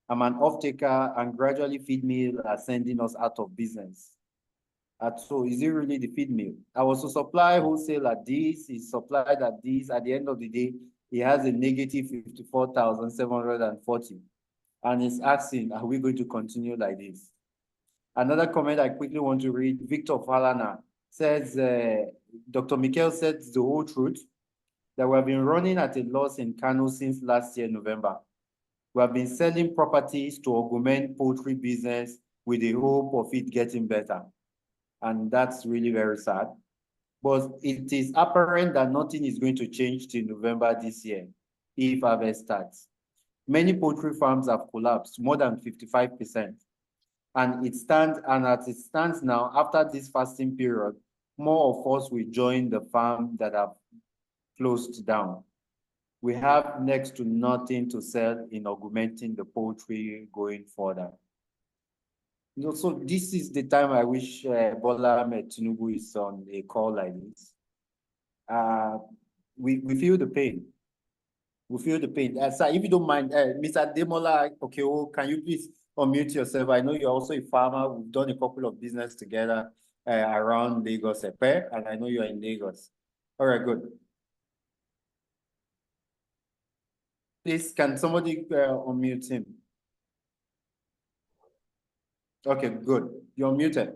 I'm an off-taker and gradually feed mill are sending us out of business. So is it really the feed mill? I was to supply wholesale at this, he's supplied at this. At the end of the day, he has a negative 54,740. And he's asking, are we going to continue like this? Another comment I quickly want to read, Victor Falana says, Dr. Mikel said the whole truth, that we have been running at a loss in Kano since last year, November. We have been selling properties to augment poultry business with the hope of it getting better. And that's really very sad. But it is apparent that nothing is going to change till November this year, if harvest starts. Many poultry farms have collapsed, more than 55%. And as it stands now, after this fasting period, more of us will join the farm that have closed down. We have next to nothing to sell in augmenting the poultry going further. So this is the time I wish Bola Ahmed Tinubu is on a call like this. We feel the pain. We feel the pain. Sir, if you don't mind, Mr. Demola, okay, can you please unmute yourself? I know you're also a farmer. We've done a couple of business together around Lagos, Epe, and I know you're in Lagos. All right, good. Please, can somebody unmute him? Okay, good. You're muted.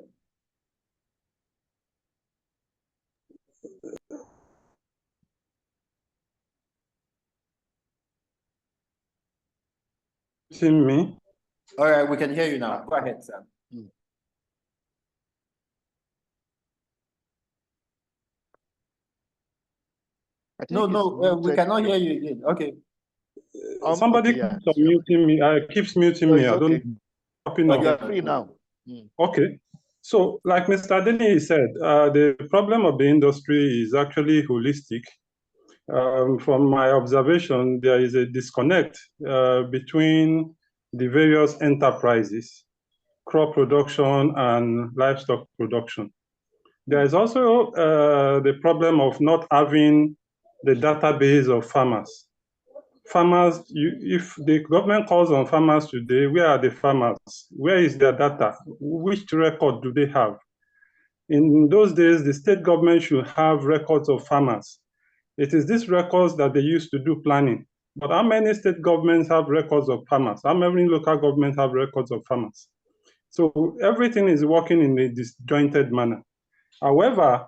See me? All right, we can hear you now. Go ahead, sir. No, we cannot hear you again. Okay. Somebody keeps muting me. Keeps muting me. I okay. don't. You are free now. Okay. So, like Mr. Denny said, the problem of the industry is actually holistic. From my observation, there is a disconnect between the various enterprises, crop production and livestock production. There is also the problem of not having the database of farmers. Farmers, if the government calls on farmers today, where are the farmers? Where is their data? Which record do they have? In those days, the state government should have records of farmers. It is these records that they use to do planning. But how many state governments have records of farmers? How many local governments have records of farmers? So everything is working in a disjointed manner. However,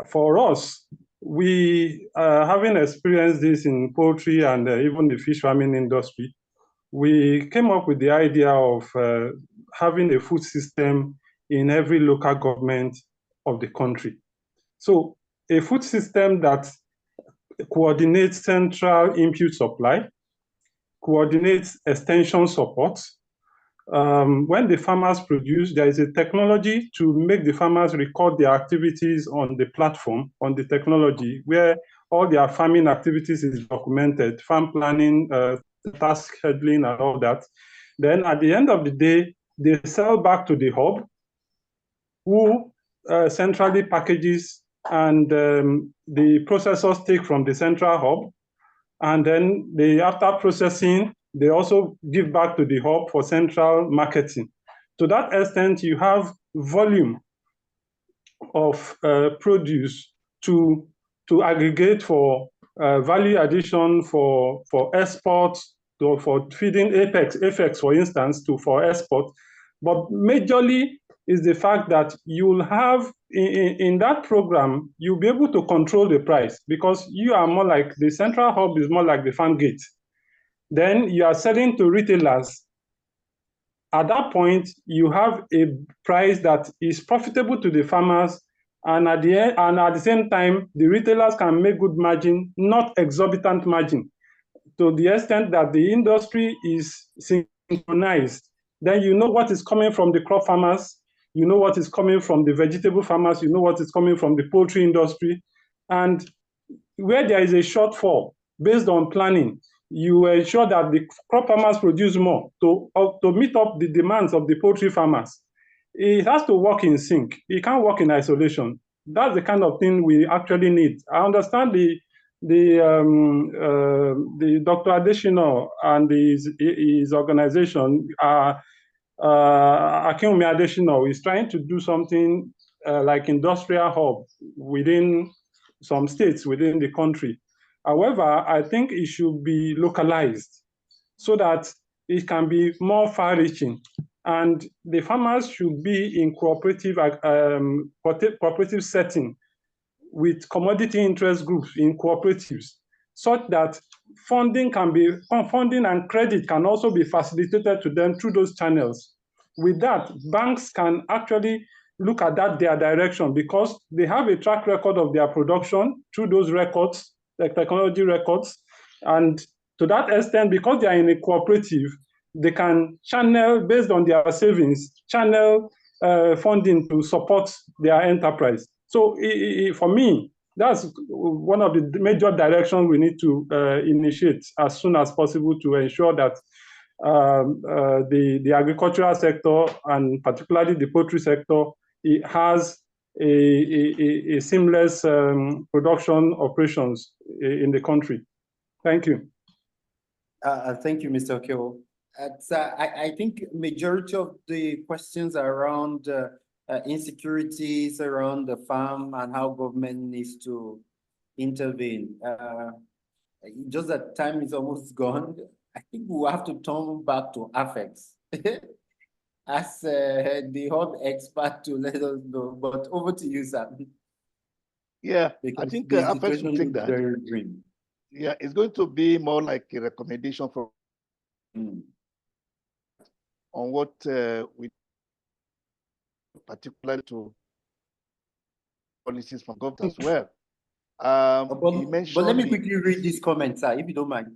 for us, we having experienced this in poultry and even the fish farming industry, we came up with the idea of having a food system in every local government of the country. So a food system that coordinates central input supply, coordinates extension support. When the farmers produce, there is a technology to make the farmers record their activities on the platform, on the technology, where all their farming activities is documented, farm planning, task scheduling, and all that. Then at the end of the day, they sell back to the hub, who centrally packages, and the processors take from the central hub. And then after processing, they also give back to the hub for central marketing. To that extent, you have volume of produce to aggregate for value addition for export, for feeding Apex, for instance, for export. But majorly is the fact that you will have, in that program, you'll be able to control the price, because you are more like, the central hub is more like the farm gate. Then you are selling to retailers. At that point, you have a price that is profitable to the farmers, and at the same time, the retailers can make good margin, not exorbitant margin, to the extent that the industry is synchronized. Then you know what is coming from the crop farmers, you know what is coming from the vegetable farmers, you know what is coming from the poultry industry. And where there is a shortfall based on planning, you ensure that the crop farmers produce more to meet up the demands of the poultry farmers. It has to work in sync. It can't work in isolation. That's the kind of thing we actually need. I understand the Dr. Adesina and his organization, Akinwumi Adesina, is trying to do something like industrial hub within some states within the country. However, I think it should be localized so that it can be more far-reaching, and the farmers should be in cooperative setting with commodity interest groups in cooperatives, such that funding and credit can also be facilitated to them through those channels. With that, banks can actually look at their direction, because they have a track record of their production through those records, like technology records. And to that extent, because they are in a cooperative, they can channel, based on their savings, channel funding to support their enterprise. So for me, that's one of the major directions we need to initiate as soon as possible to ensure that the agricultural sector, and particularly the poultry sector, it has a seamless production operations in the country. Thank you. Thank you, Mr. Okeo. I think majority of the questions are around insecurities around the farm and how government needs to intervene. Just that time is almost gone. I think we'll have to turn back to affects as the hub expert to let us know. But over to you, sir. Yeah, Because I think the affects will situation take looks that. very grim. Yeah, it's going to be more like a recommendation from on what we particularly to policies from government as well. But let me quickly read this comment, sir, if you don't mind.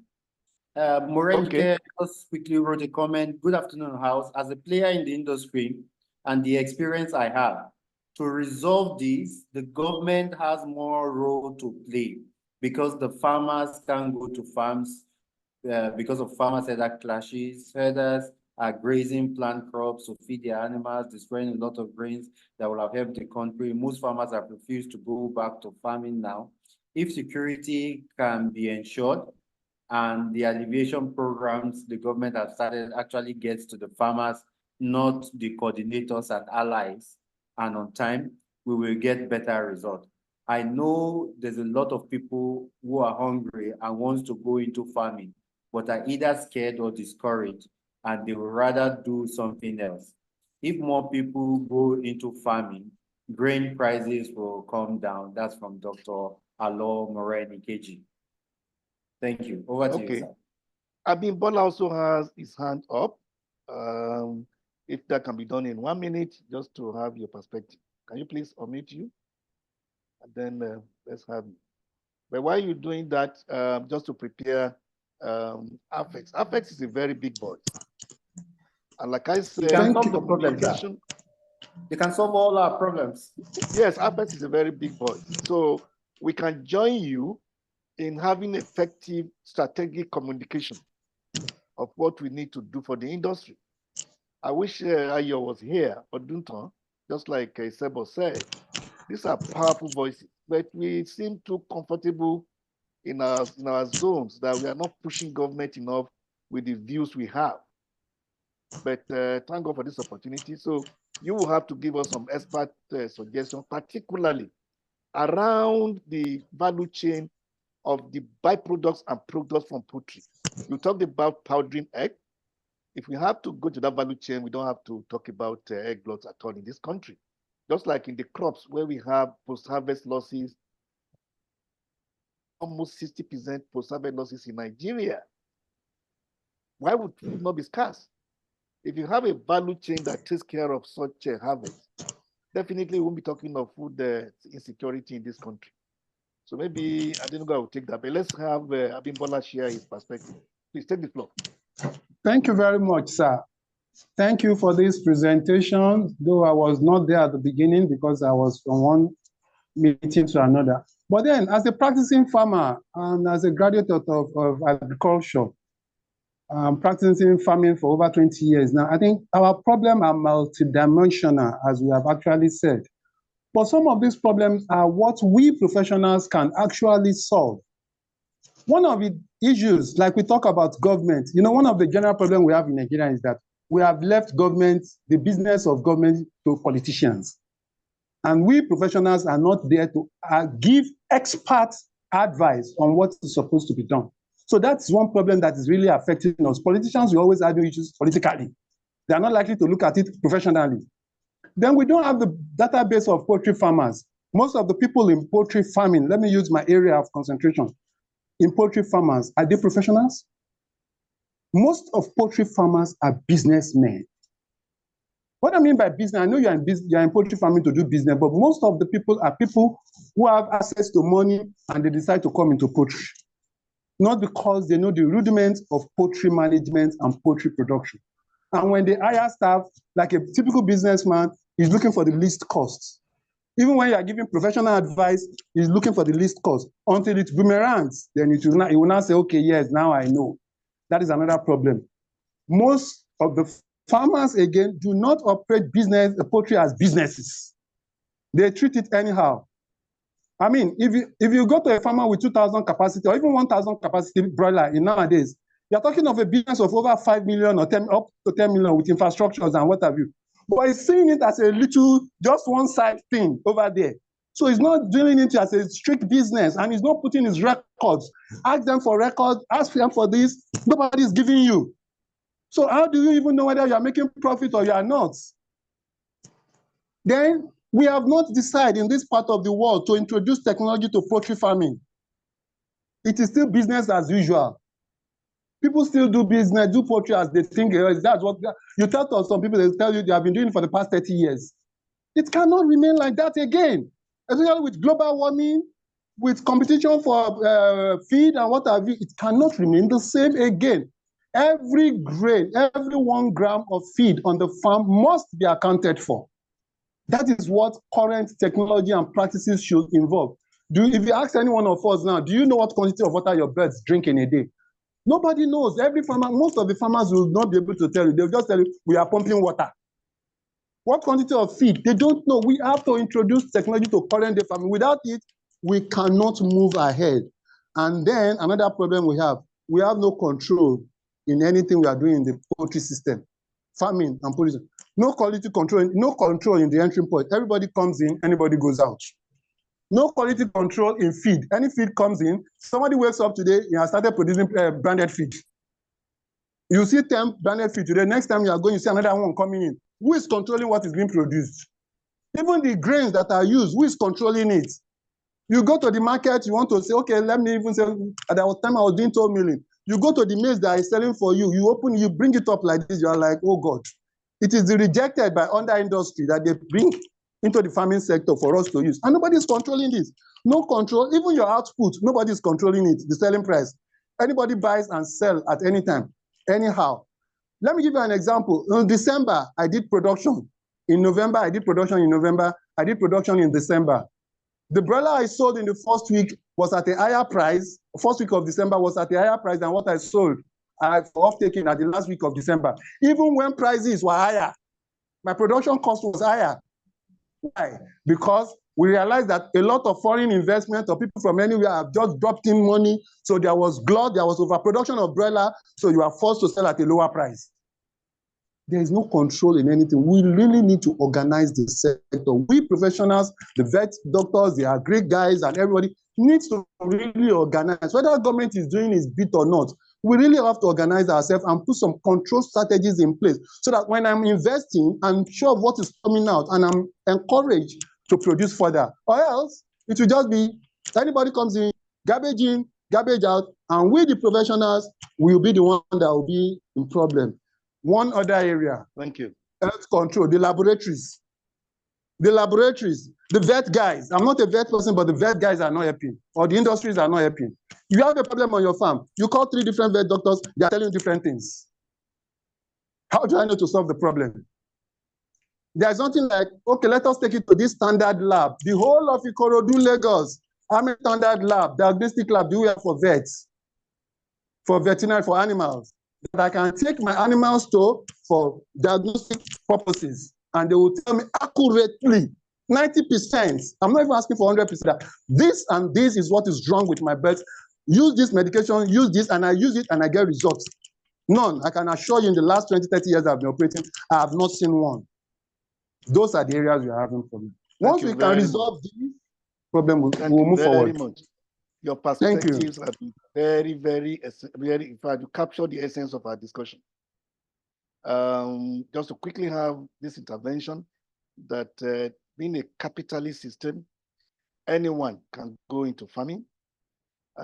Morenike just quickly wrote a comment. Good afternoon, House. As a player in the industry and the experience I have, to resolve this, the government has more role to play because the farmers can't go to farms because of farmers header clashes. Herders are grazing plant crops to feed their animals, destroying a lot of grains that will have helped the country. Most farmers have refused to go back to farming now. If security can be ensured and the alleviation programs the government has started actually gets to the farmers, not the coordinators and allies, and on time, we will get better results. I know there's a lot of people who are hungry and wants to go into farming, but are either scared or discouraged, and they would rather do something else. If more people go into farming, grain prices will come down. That's from Dr. Alo Morenikeji. Thank you. Over to you, sir. Abin Bola also has his hand up. If that can be done in 1 minute, just to have your perspective. Can you please unmute you? And then let's have you. But while you're doing that, just to prepare affects. Affects is a very big boy. And like I said, you can solve the problem. You can solve all our problems. Yes, affects is a very big boy. So we can join you in having effective strategic communication of what we need to do for the industry. I wish Ayo was here, or Dunton, just like Sebo said. These are powerful voices, but we seem too comfortable in our zones that we are not pushing government enough with the views we have. But thank God for this opportunity. So you will have to give us some expert suggestions, particularly around the value chain of the byproducts and products from poultry. You talked about powdering egg. If we have to go to that value chain, we don't have to talk about egg lots at all in this country. Just like in the crops where we have post-harvest losses, almost 60% post-harvest losses in Nigeria. Why would food not be scarce? If you have a value chain that takes care of such a harvest, definitely we won't be talking of food insecurity in this country. So maybe I didn't know I would take that, but let's have Abin Bola share his perspective. Please take the floor. Thank you very much, sir. Thank you for this presentation, though I was not there at the beginning because I was from one meeting to another. But then, as a practicing farmer and as a graduate of agriculture, practicing farming for over 20 years now, I think our problems are multidimensional, as we have actually said. But some of these problems are what we professionals can actually solve. One of the issues, like we talk about government, one of the general problems we have in Nigeria is that we have left government, the business of government, to politicians. And we professionals are not there to give expert advice on what is supposed to be done. So that's one problem that is really affecting us. Politicians will always argue issues politically. They are not likely to look at it professionally. Then we don't have the database of poultry farmers. Most of the people in poultry farming, let me use my area of concentration, in poultry farmers, are they professionals? Most of poultry farmers are businessmen. What I mean by business, I know you're in poultry farming to do business, but most of the people are people who have access to money and they decide to come into poultry. Not because they know the rudiments of poultry management and poultry production. And when they hire staff, like a typical businessman, is looking for the least costs. Even when you are giving professional advice, he's looking for the least cost until it boomerangs. Then he will not say, okay, yes, now I know. That is another problem. Most of the farmers, again, do not operate poultry as businesses. They treat it anyhow. I mean, if you go to a farmer with 2,000 capacity or even 1,000 capacity broiler in nowadays, you're talking of a business of over 5 million or up to 10 million with infrastructures and what have you. But he's seeing it as a little, just one side thing over there. So he's not doing it as a strict business, and he's not putting his records. Ask them for records, ask them for this. Nobody's giving you. So how do you even know whether you are making profit or you are not? Then we have not decided in this part of the world to introduce technology to poultry farming. It is still business as usual. People still do business, do poultry as they think. That's what you tell to some people, they tell you they have been doing it for the past 30 years. It cannot remain like that again, especially with global warming, with competition for feed and what have you. It cannot remain the same again. Every grain, every 1 gram of feed on the farm must be accounted for. That is what current technology and practices should involve. If you ask any one of us now, do you know what quantity of water your birds drink in a day? Nobody knows. Every farmer, most of the farmers will not be able to tell you. They'll just tell you, we are pumping water. What quantity of feed? They don't know. We have to introduce technology to current day farming. Without it, we cannot move ahead. And then another problem we have no control in anything we are doing in the poultry system, farming and poultry. No quality control, no control in the entry point. Everybody comes in, anybody goes out. No quality control in feed. Any feed comes in, somebody wakes up today, he has started producing branded feed. You see 10 branded feed today, next time you are going, you see another one coming in. Who is controlling what is being produced? Even the grains that are used, who is controlling it? You go to the market, you want to say, okay, let me even say, at that time I was doing toll milling. You go to the maize that is selling for you, you open, you bring it up like this, you are like, oh God. It is rejected by under industry that they bring into the farming sector for us to use. And nobody is controlling this. No control, even your output, nobody is controlling it, the selling price. Anybody buys and sell at any time, anyhow. Let me give you an example. In December, I did production. In November, I did production in November. I did production in December. The broiler I sold in the first week was at a higher price. First week of December was at a higher price than what I sold for off-taking at the last week of December. Even when prices were higher, my production cost was higher. Why? Because we realized that a lot of foreign investment or people from anywhere have just dropped in money. So there was glut, there was overproduction of broiler. So you are forced to sell at a lower price. There is no control in anything. We really need to organize the sector. We professionals, the vet doctors, the agri guys, and everybody needs to really organize. Whether the government is doing its bit or not, we really have to organize ourselves and put some control strategies in place so that when I'm investing, I'm sure of what is coming out and I'm encouraged to produce further. Or else, it will just be anybody comes in, garbage out, and we, the professionals, will be the one that will be in problem. One other area. Thank you. Health control, the laboratories. The vet guys. I'm not a vet person, but the vet guys are not helping, or the industries are not helping. You have a problem on your farm. You call 3 different vet doctors, they are telling you different things. How do I know to solve the problem? There's something like, okay, let us take it to this standard lab. The whole of Ikorodu, Lagos, how many standard lab, diagnostic lab do we have for vets? For veterinary, for animals? That I can take my animals to for diagnostic purposes, and they will tell me accurately, 90%. I'm not even asking for 100%. That this and this is what is wrong with my birds. Use this medication, use this, and I use it and I get results. None. I can assure you in the last 20, 30 years I've been operating, I have not seen one. Those are the areas we are having problems. Once we can resolve this problem, we'll move forward. Much. Your perspectives have been very, very, in fact, you capture the essence of our discussion. Just to quickly have this intervention that being a capitalist system, anyone can go into farming.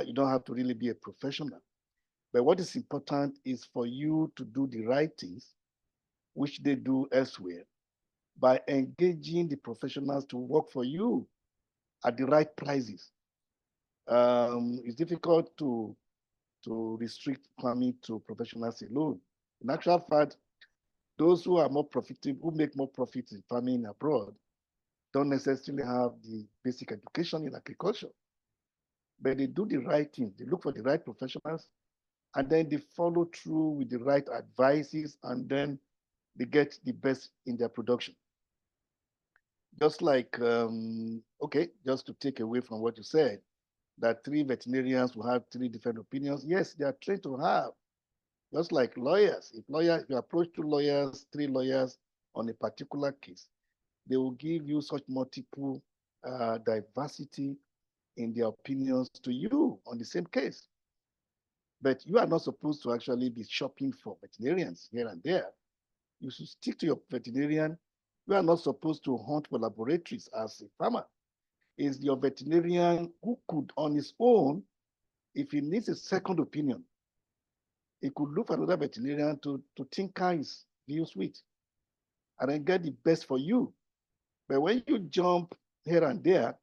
You don't have to really be a professional. But what is important is for you to do the right things, which they do elsewhere, by engaging the professionals to work for you at the right prices. It's difficult to restrict farming to professionals alone. In actual fact, those who are more profitable, who make more profit in farming abroad, don't necessarily have the basic education in agriculture, but they do the right thing. They look for the right professionals, and then they follow through with the right advices, and then they get the best in their production. Just like, okay, just to take away from what you said, that 3 veterinarians will have 3 different opinions. Yes, they are trained to have. Just like lawyers, if you approach 2 lawyers, 3 lawyers on a particular case, they will give you such multiple diversity in their opinions to you on the same case. But you are not supposed to actually be shopping for veterinarians here and there. You should stick to your veterinarian. You are not supposed to hunt for laboratories as a farmer. It's your veterinarian who could, on his own, if he needs a second opinion, he could look for another veterinarian to tinker his views with and then get the best for you. But when you jump here and there,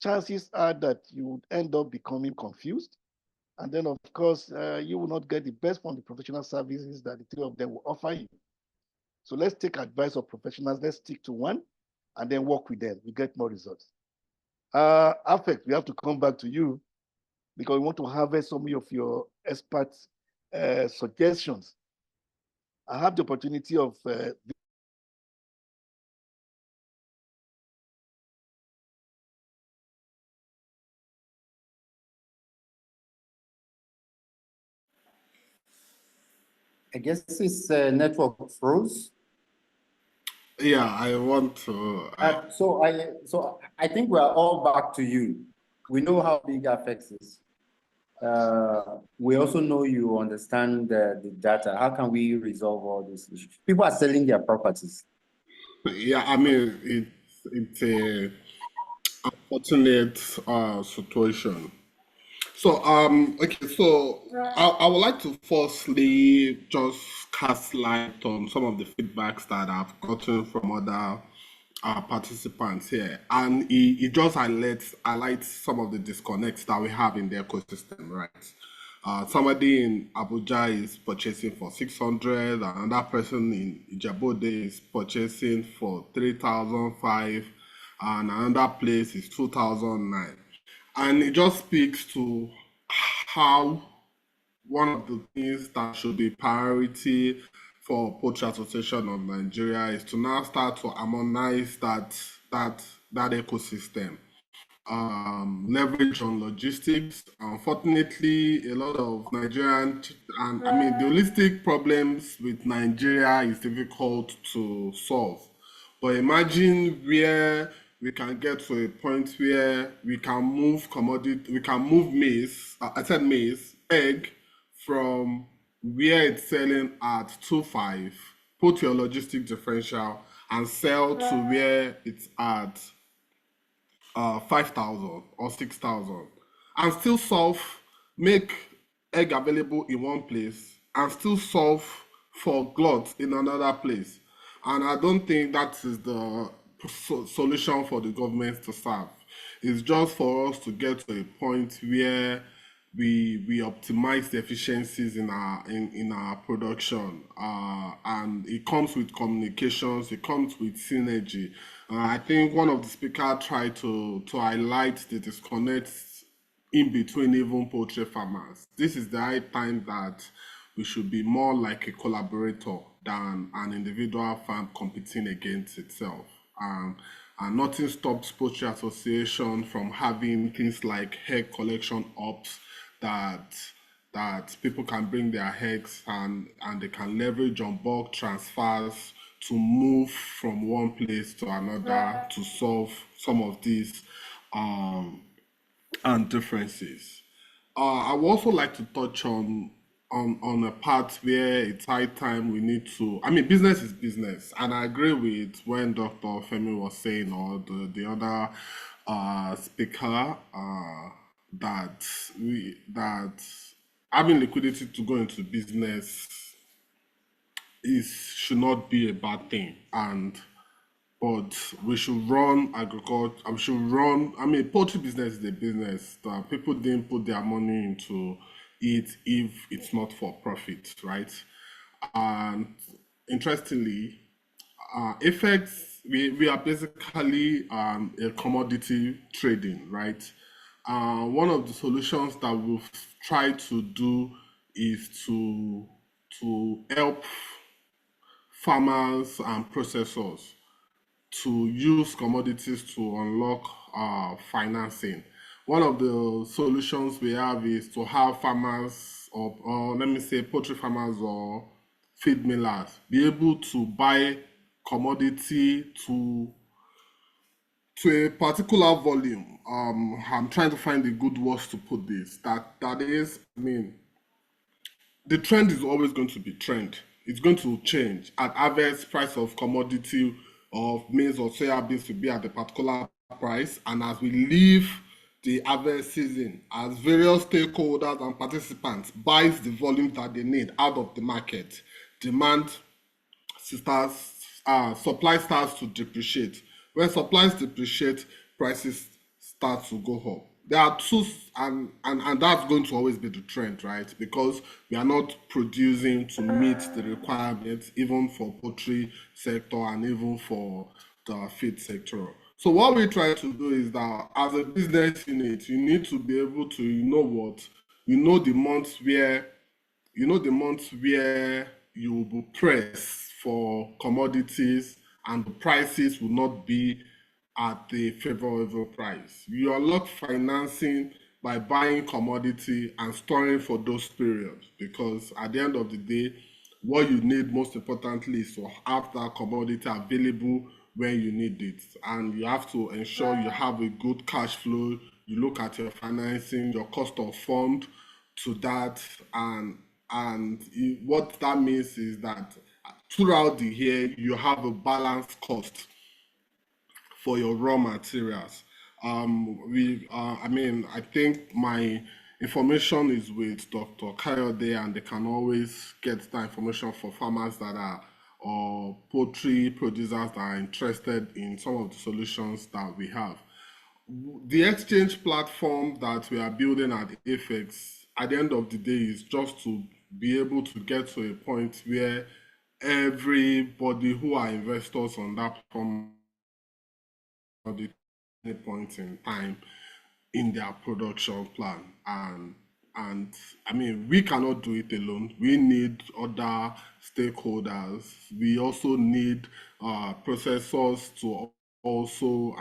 chances are that you would end up becoming confused. And then, of course, you will not get the best from the professional services that the 3 of them will offer you. So let's take advice of professionals. Let's stick to one and then work with them. We get more results. Affect, we have to come back to you because we want to harvest some of your experts' suggestions. I have the opportunity of I guess this network froze. Yeah, I want to. So I think we are all back to you. We know how big affects is. We also know you understand the data. How can we resolve all these issues? People are selling their properties. Yeah, I mean, it's a unfortunate situation. So, okay, so I would like to firstly just cast light on some of the feedbacks that I've gotten from other participants here, and it just highlights some of the disconnects that we have in the ecosystem, right? Somebody in Abuja is purchasing for 600, another person in Ijabode is purchasing for 3,005, and another place is 2,009. And it just speaks to how one of the things that should be priority for Poultry Association of Nigeria is to now start to harmonize that ecosystem, leverage on logistics. Unfortunately, a lot of Nigerian, and I mean, the holistic problems with Nigeria is difficult to solve. But imagine where we can get to a point where we can move commodity, we can move maize, I said maize, egg, from where it's selling at 2.5, put your logistic differential and sell to where it's at 5,000 or 6,000, and still make egg available in one place and still solve for glut in another place. And I don't think that is the solution for the government to serve. It's just for us to get to a point where we optimize the efficiencies in our production, and it comes with communications, it comes with synergy. I think one of the speakers tried to highlight the disconnects in between even poultry farmers. This is the high time that we should be more like a collaborator than an individual farm competing against itself. And nothing stops Poultry Association from having things like egg collection ops that people can bring their eggs and they can leverage on bulk transfers to move from one place to another to solve some of these and differences. I would also like to touch on a part where it's high time we need to. I mean, business is business, and I agree with when Dr. Femi was saying, or the other speaker, that having liquidity to go into business should not be a bad thing, but we should run agriculture. We should run. I mean, poultry business is a business that people didn't put their money into it if it's not for profit, right? And interestingly, effects we are basically a commodity trading, right? One of the solutions that we've tried to do is to help farmers and processors to use commodities to unlock financing. One of the solutions we have is to have farmers, or let me say poultry farmers or feed millers, be able to buy commodity to a particular volume. I'm trying to find the good words to put this. That is, I mean, the trend is always going to be trend. It's going to change. At average price of commodity of maize or soya beans will be at a particular price, and as we leave the harvest season, as various stakeholders and participants buys the volume that they need out of the market, demand supply starts to depreciate. When supplies depreciate, prices start to go up. There are two, and that's going to always be the trend, right? Because we are not producing to meet the requirements, even for poultry sector and even for the feed sector. So what we try to do is that as a business unit, you need to be able to, the months where you will be pressed for commodities and the prices will not be at the favorable price. You unlock financing by buying commodity and storing for those periods, because at the end of the day, what you need most importantly is to have that commodity available when you need it. And you have to ensure you have a good cash flow. You look at your financing, your cost of fund to that, and what that means is that throughout the year you have a balanced cost for your raw materials. I think my information is with Dr. Kayode, and they can always get that information for farmers that are or poultry producers that are interested in some of the solutions that we have. The exchange platform that we are building at Apex, at the end of the day, is just to be able to get to a point where everybody who are investors on that platform at any point in time in their production plan. And I mean, we cannot do it alone. We need other stakeholders. We also need processors to also,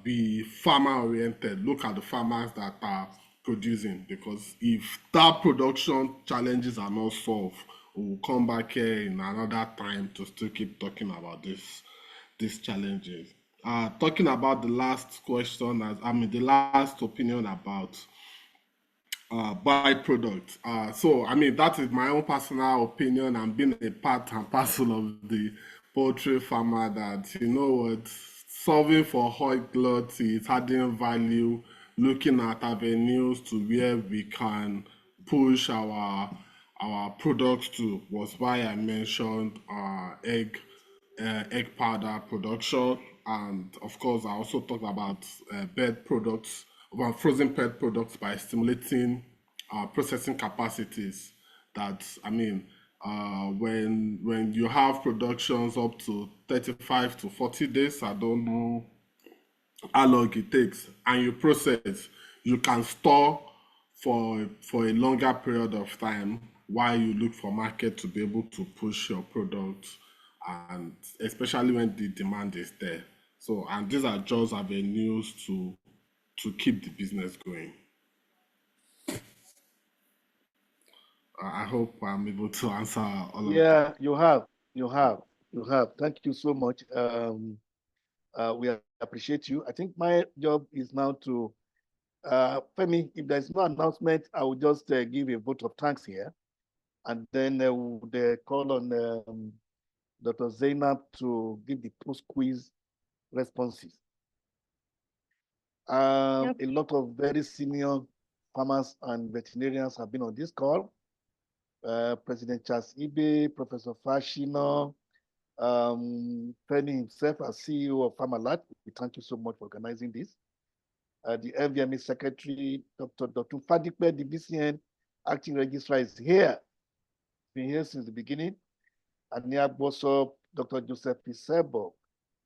be farmer oriented. Look at the farmers that are producing, because if that production challenges are not solved, we'll come back here in another time to still keep talking about these challenges. Talking about the last question, the last opinion about byproduct. That is my own personal opinion, and being a part and parcel of the poultry farmer, that solving for hog glut is adding value, looking at avenues to where we can push our products to, was why I mentioned egg powder production. And of course, I also talked about frozen pet products, by stimulating processing capacities. That, when you have productions up to 35 to 40 days, I don't know how long it takes, and you process, you can store for a longer period of time while you look for market to be able to push your product, and especially when the demand is there. So, and these are just avenues to keep the business going. I hope I'm able to answer all of that. Yeah, you have. Thank you so much. We appreciate you. I think my job is now to, Femi, if there's no announcement, I will just give a vote of thanks here. And then we'll call on Dr. Zainab to give the post-quiz responses. A lot of very senior farmers and veterinarians have been on this call. President Charles Ibe, Professor Fashino, Penny himself as CEO of Farmerlat. We thank you so much for organizing this. The FVMA Secretary, Dr. Fadipe, the BCN Acting Registrar, is here. Been here since the beginning. Ania Bosso, Dr. Joseph Pisebo,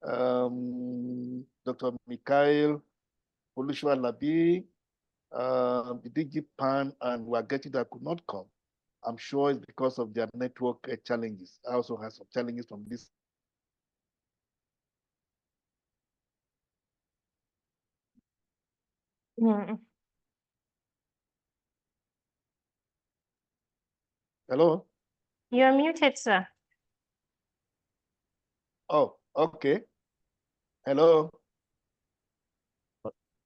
Dr. Mikhail, Olushwa Labi, the DG Pan, and Wageti that could not come. I'm sure it's because of their network challenges. I also have some challenges from this. Hello? You're muted, sir. Oh, okay. Hello?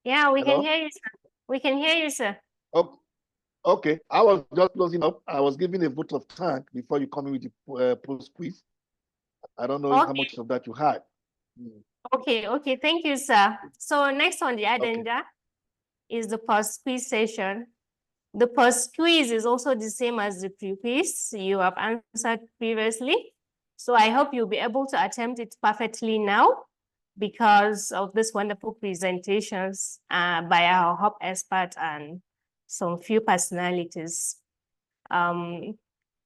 Yeah, we Hello? can hear you, sir. We can hear you, sir. Oh, okay. I was just closing up. I was giving a vote of thanks before you come in with the post quiz. I don't know how much of that you had. Okay, thank you, sir. So next on the agenda is the post-quiz session. The post-quiz is also the same as the pre-quiz you have answered previously. So I hope you'll be able to attempt it perfectly now because of these wonderful presentations by our hub expert and some few personalities.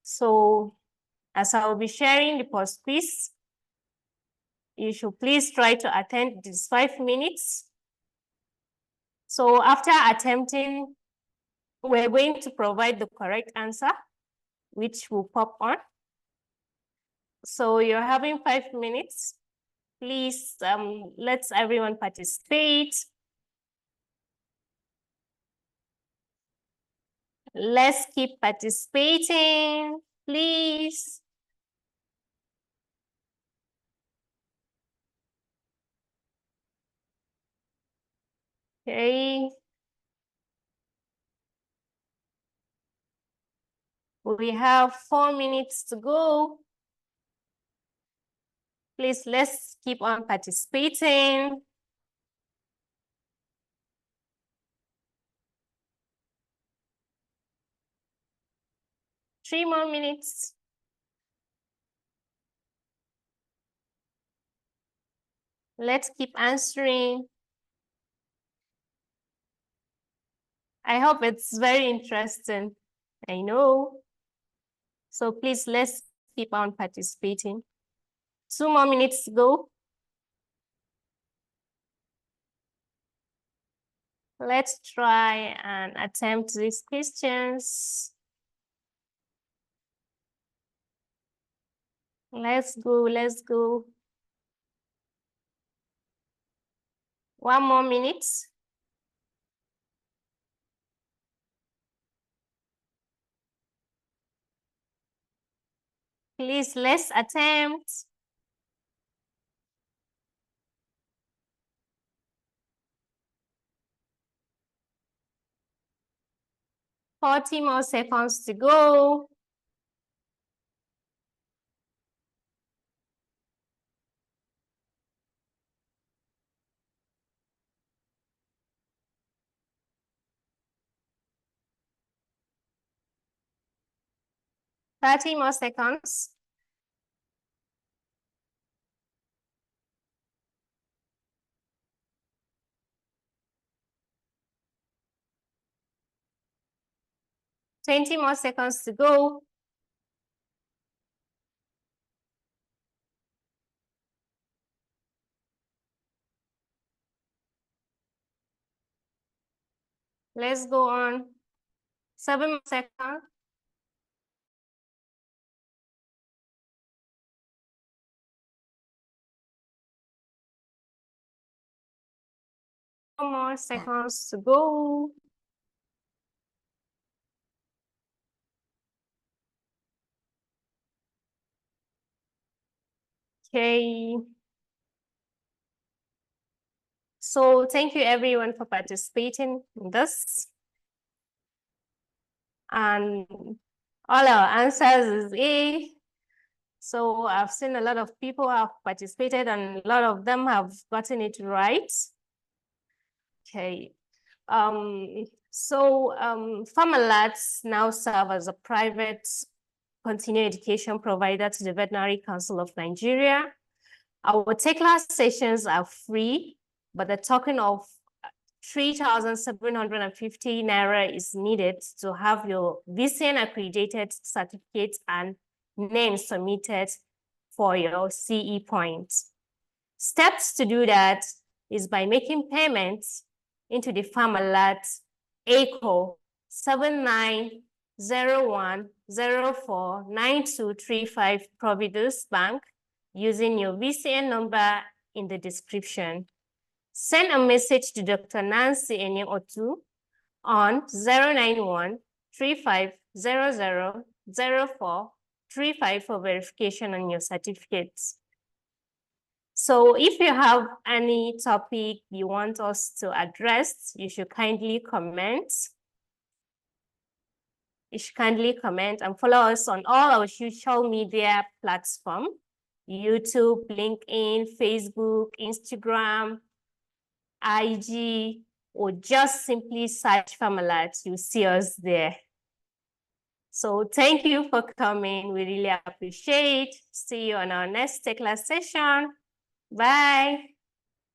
So as I will be sharing the post-quiz, you should please try to attend these 5 minutes. So after attempting, we're going to provide the correct answer, which will pop on. So you're having 5 minutes. Please, let's everyone participate. Let's keep participating, please. Okay. We have 4 minutes to go. Please, let's keep on participating. Three more minutes. Let's keep answering. I hope it's very interesting. I know. So please, let's keep on participating. 2 more minutes to go. Let's try and attempt these questions. Let's go. 1 more minute. Please, let's attempt. Forty more seconds to go. Thirty more seconds. Twenty more seconds to go. Let's go on. 7 more seconds. Four more seconds to go. Okay. So thank you everyone for participating in this. And all our answers is A. So I've seen a lot of people have participated and a lot of them have gotten it right. Okay. Farmalats now serve as a private continuing education provider to the Veterinary Council of Nigeria. Our take-class sessions are free, but the token of 3,750 Naira is needed to have your VCN accredited certificate and name submitted for your CE points. Steps to do that is by making payments into the Farm-Alert ACO 7901049235 Providus Bank using your VCN number in the description. Send a message to Dr. Nancy Enyem Otu on 091-3500-0435 for verification on your certificates. So if you have any topic you want us to address, you should kindly comment. You should kindly comment and follow us on all our social media platforms: YouTube, LinkedIn, Facebook, Instagram, IG, or just simply search Farm-Alert. You'll see us there. So thank you for coming. We really appreciate. See you on our next class session. Bye.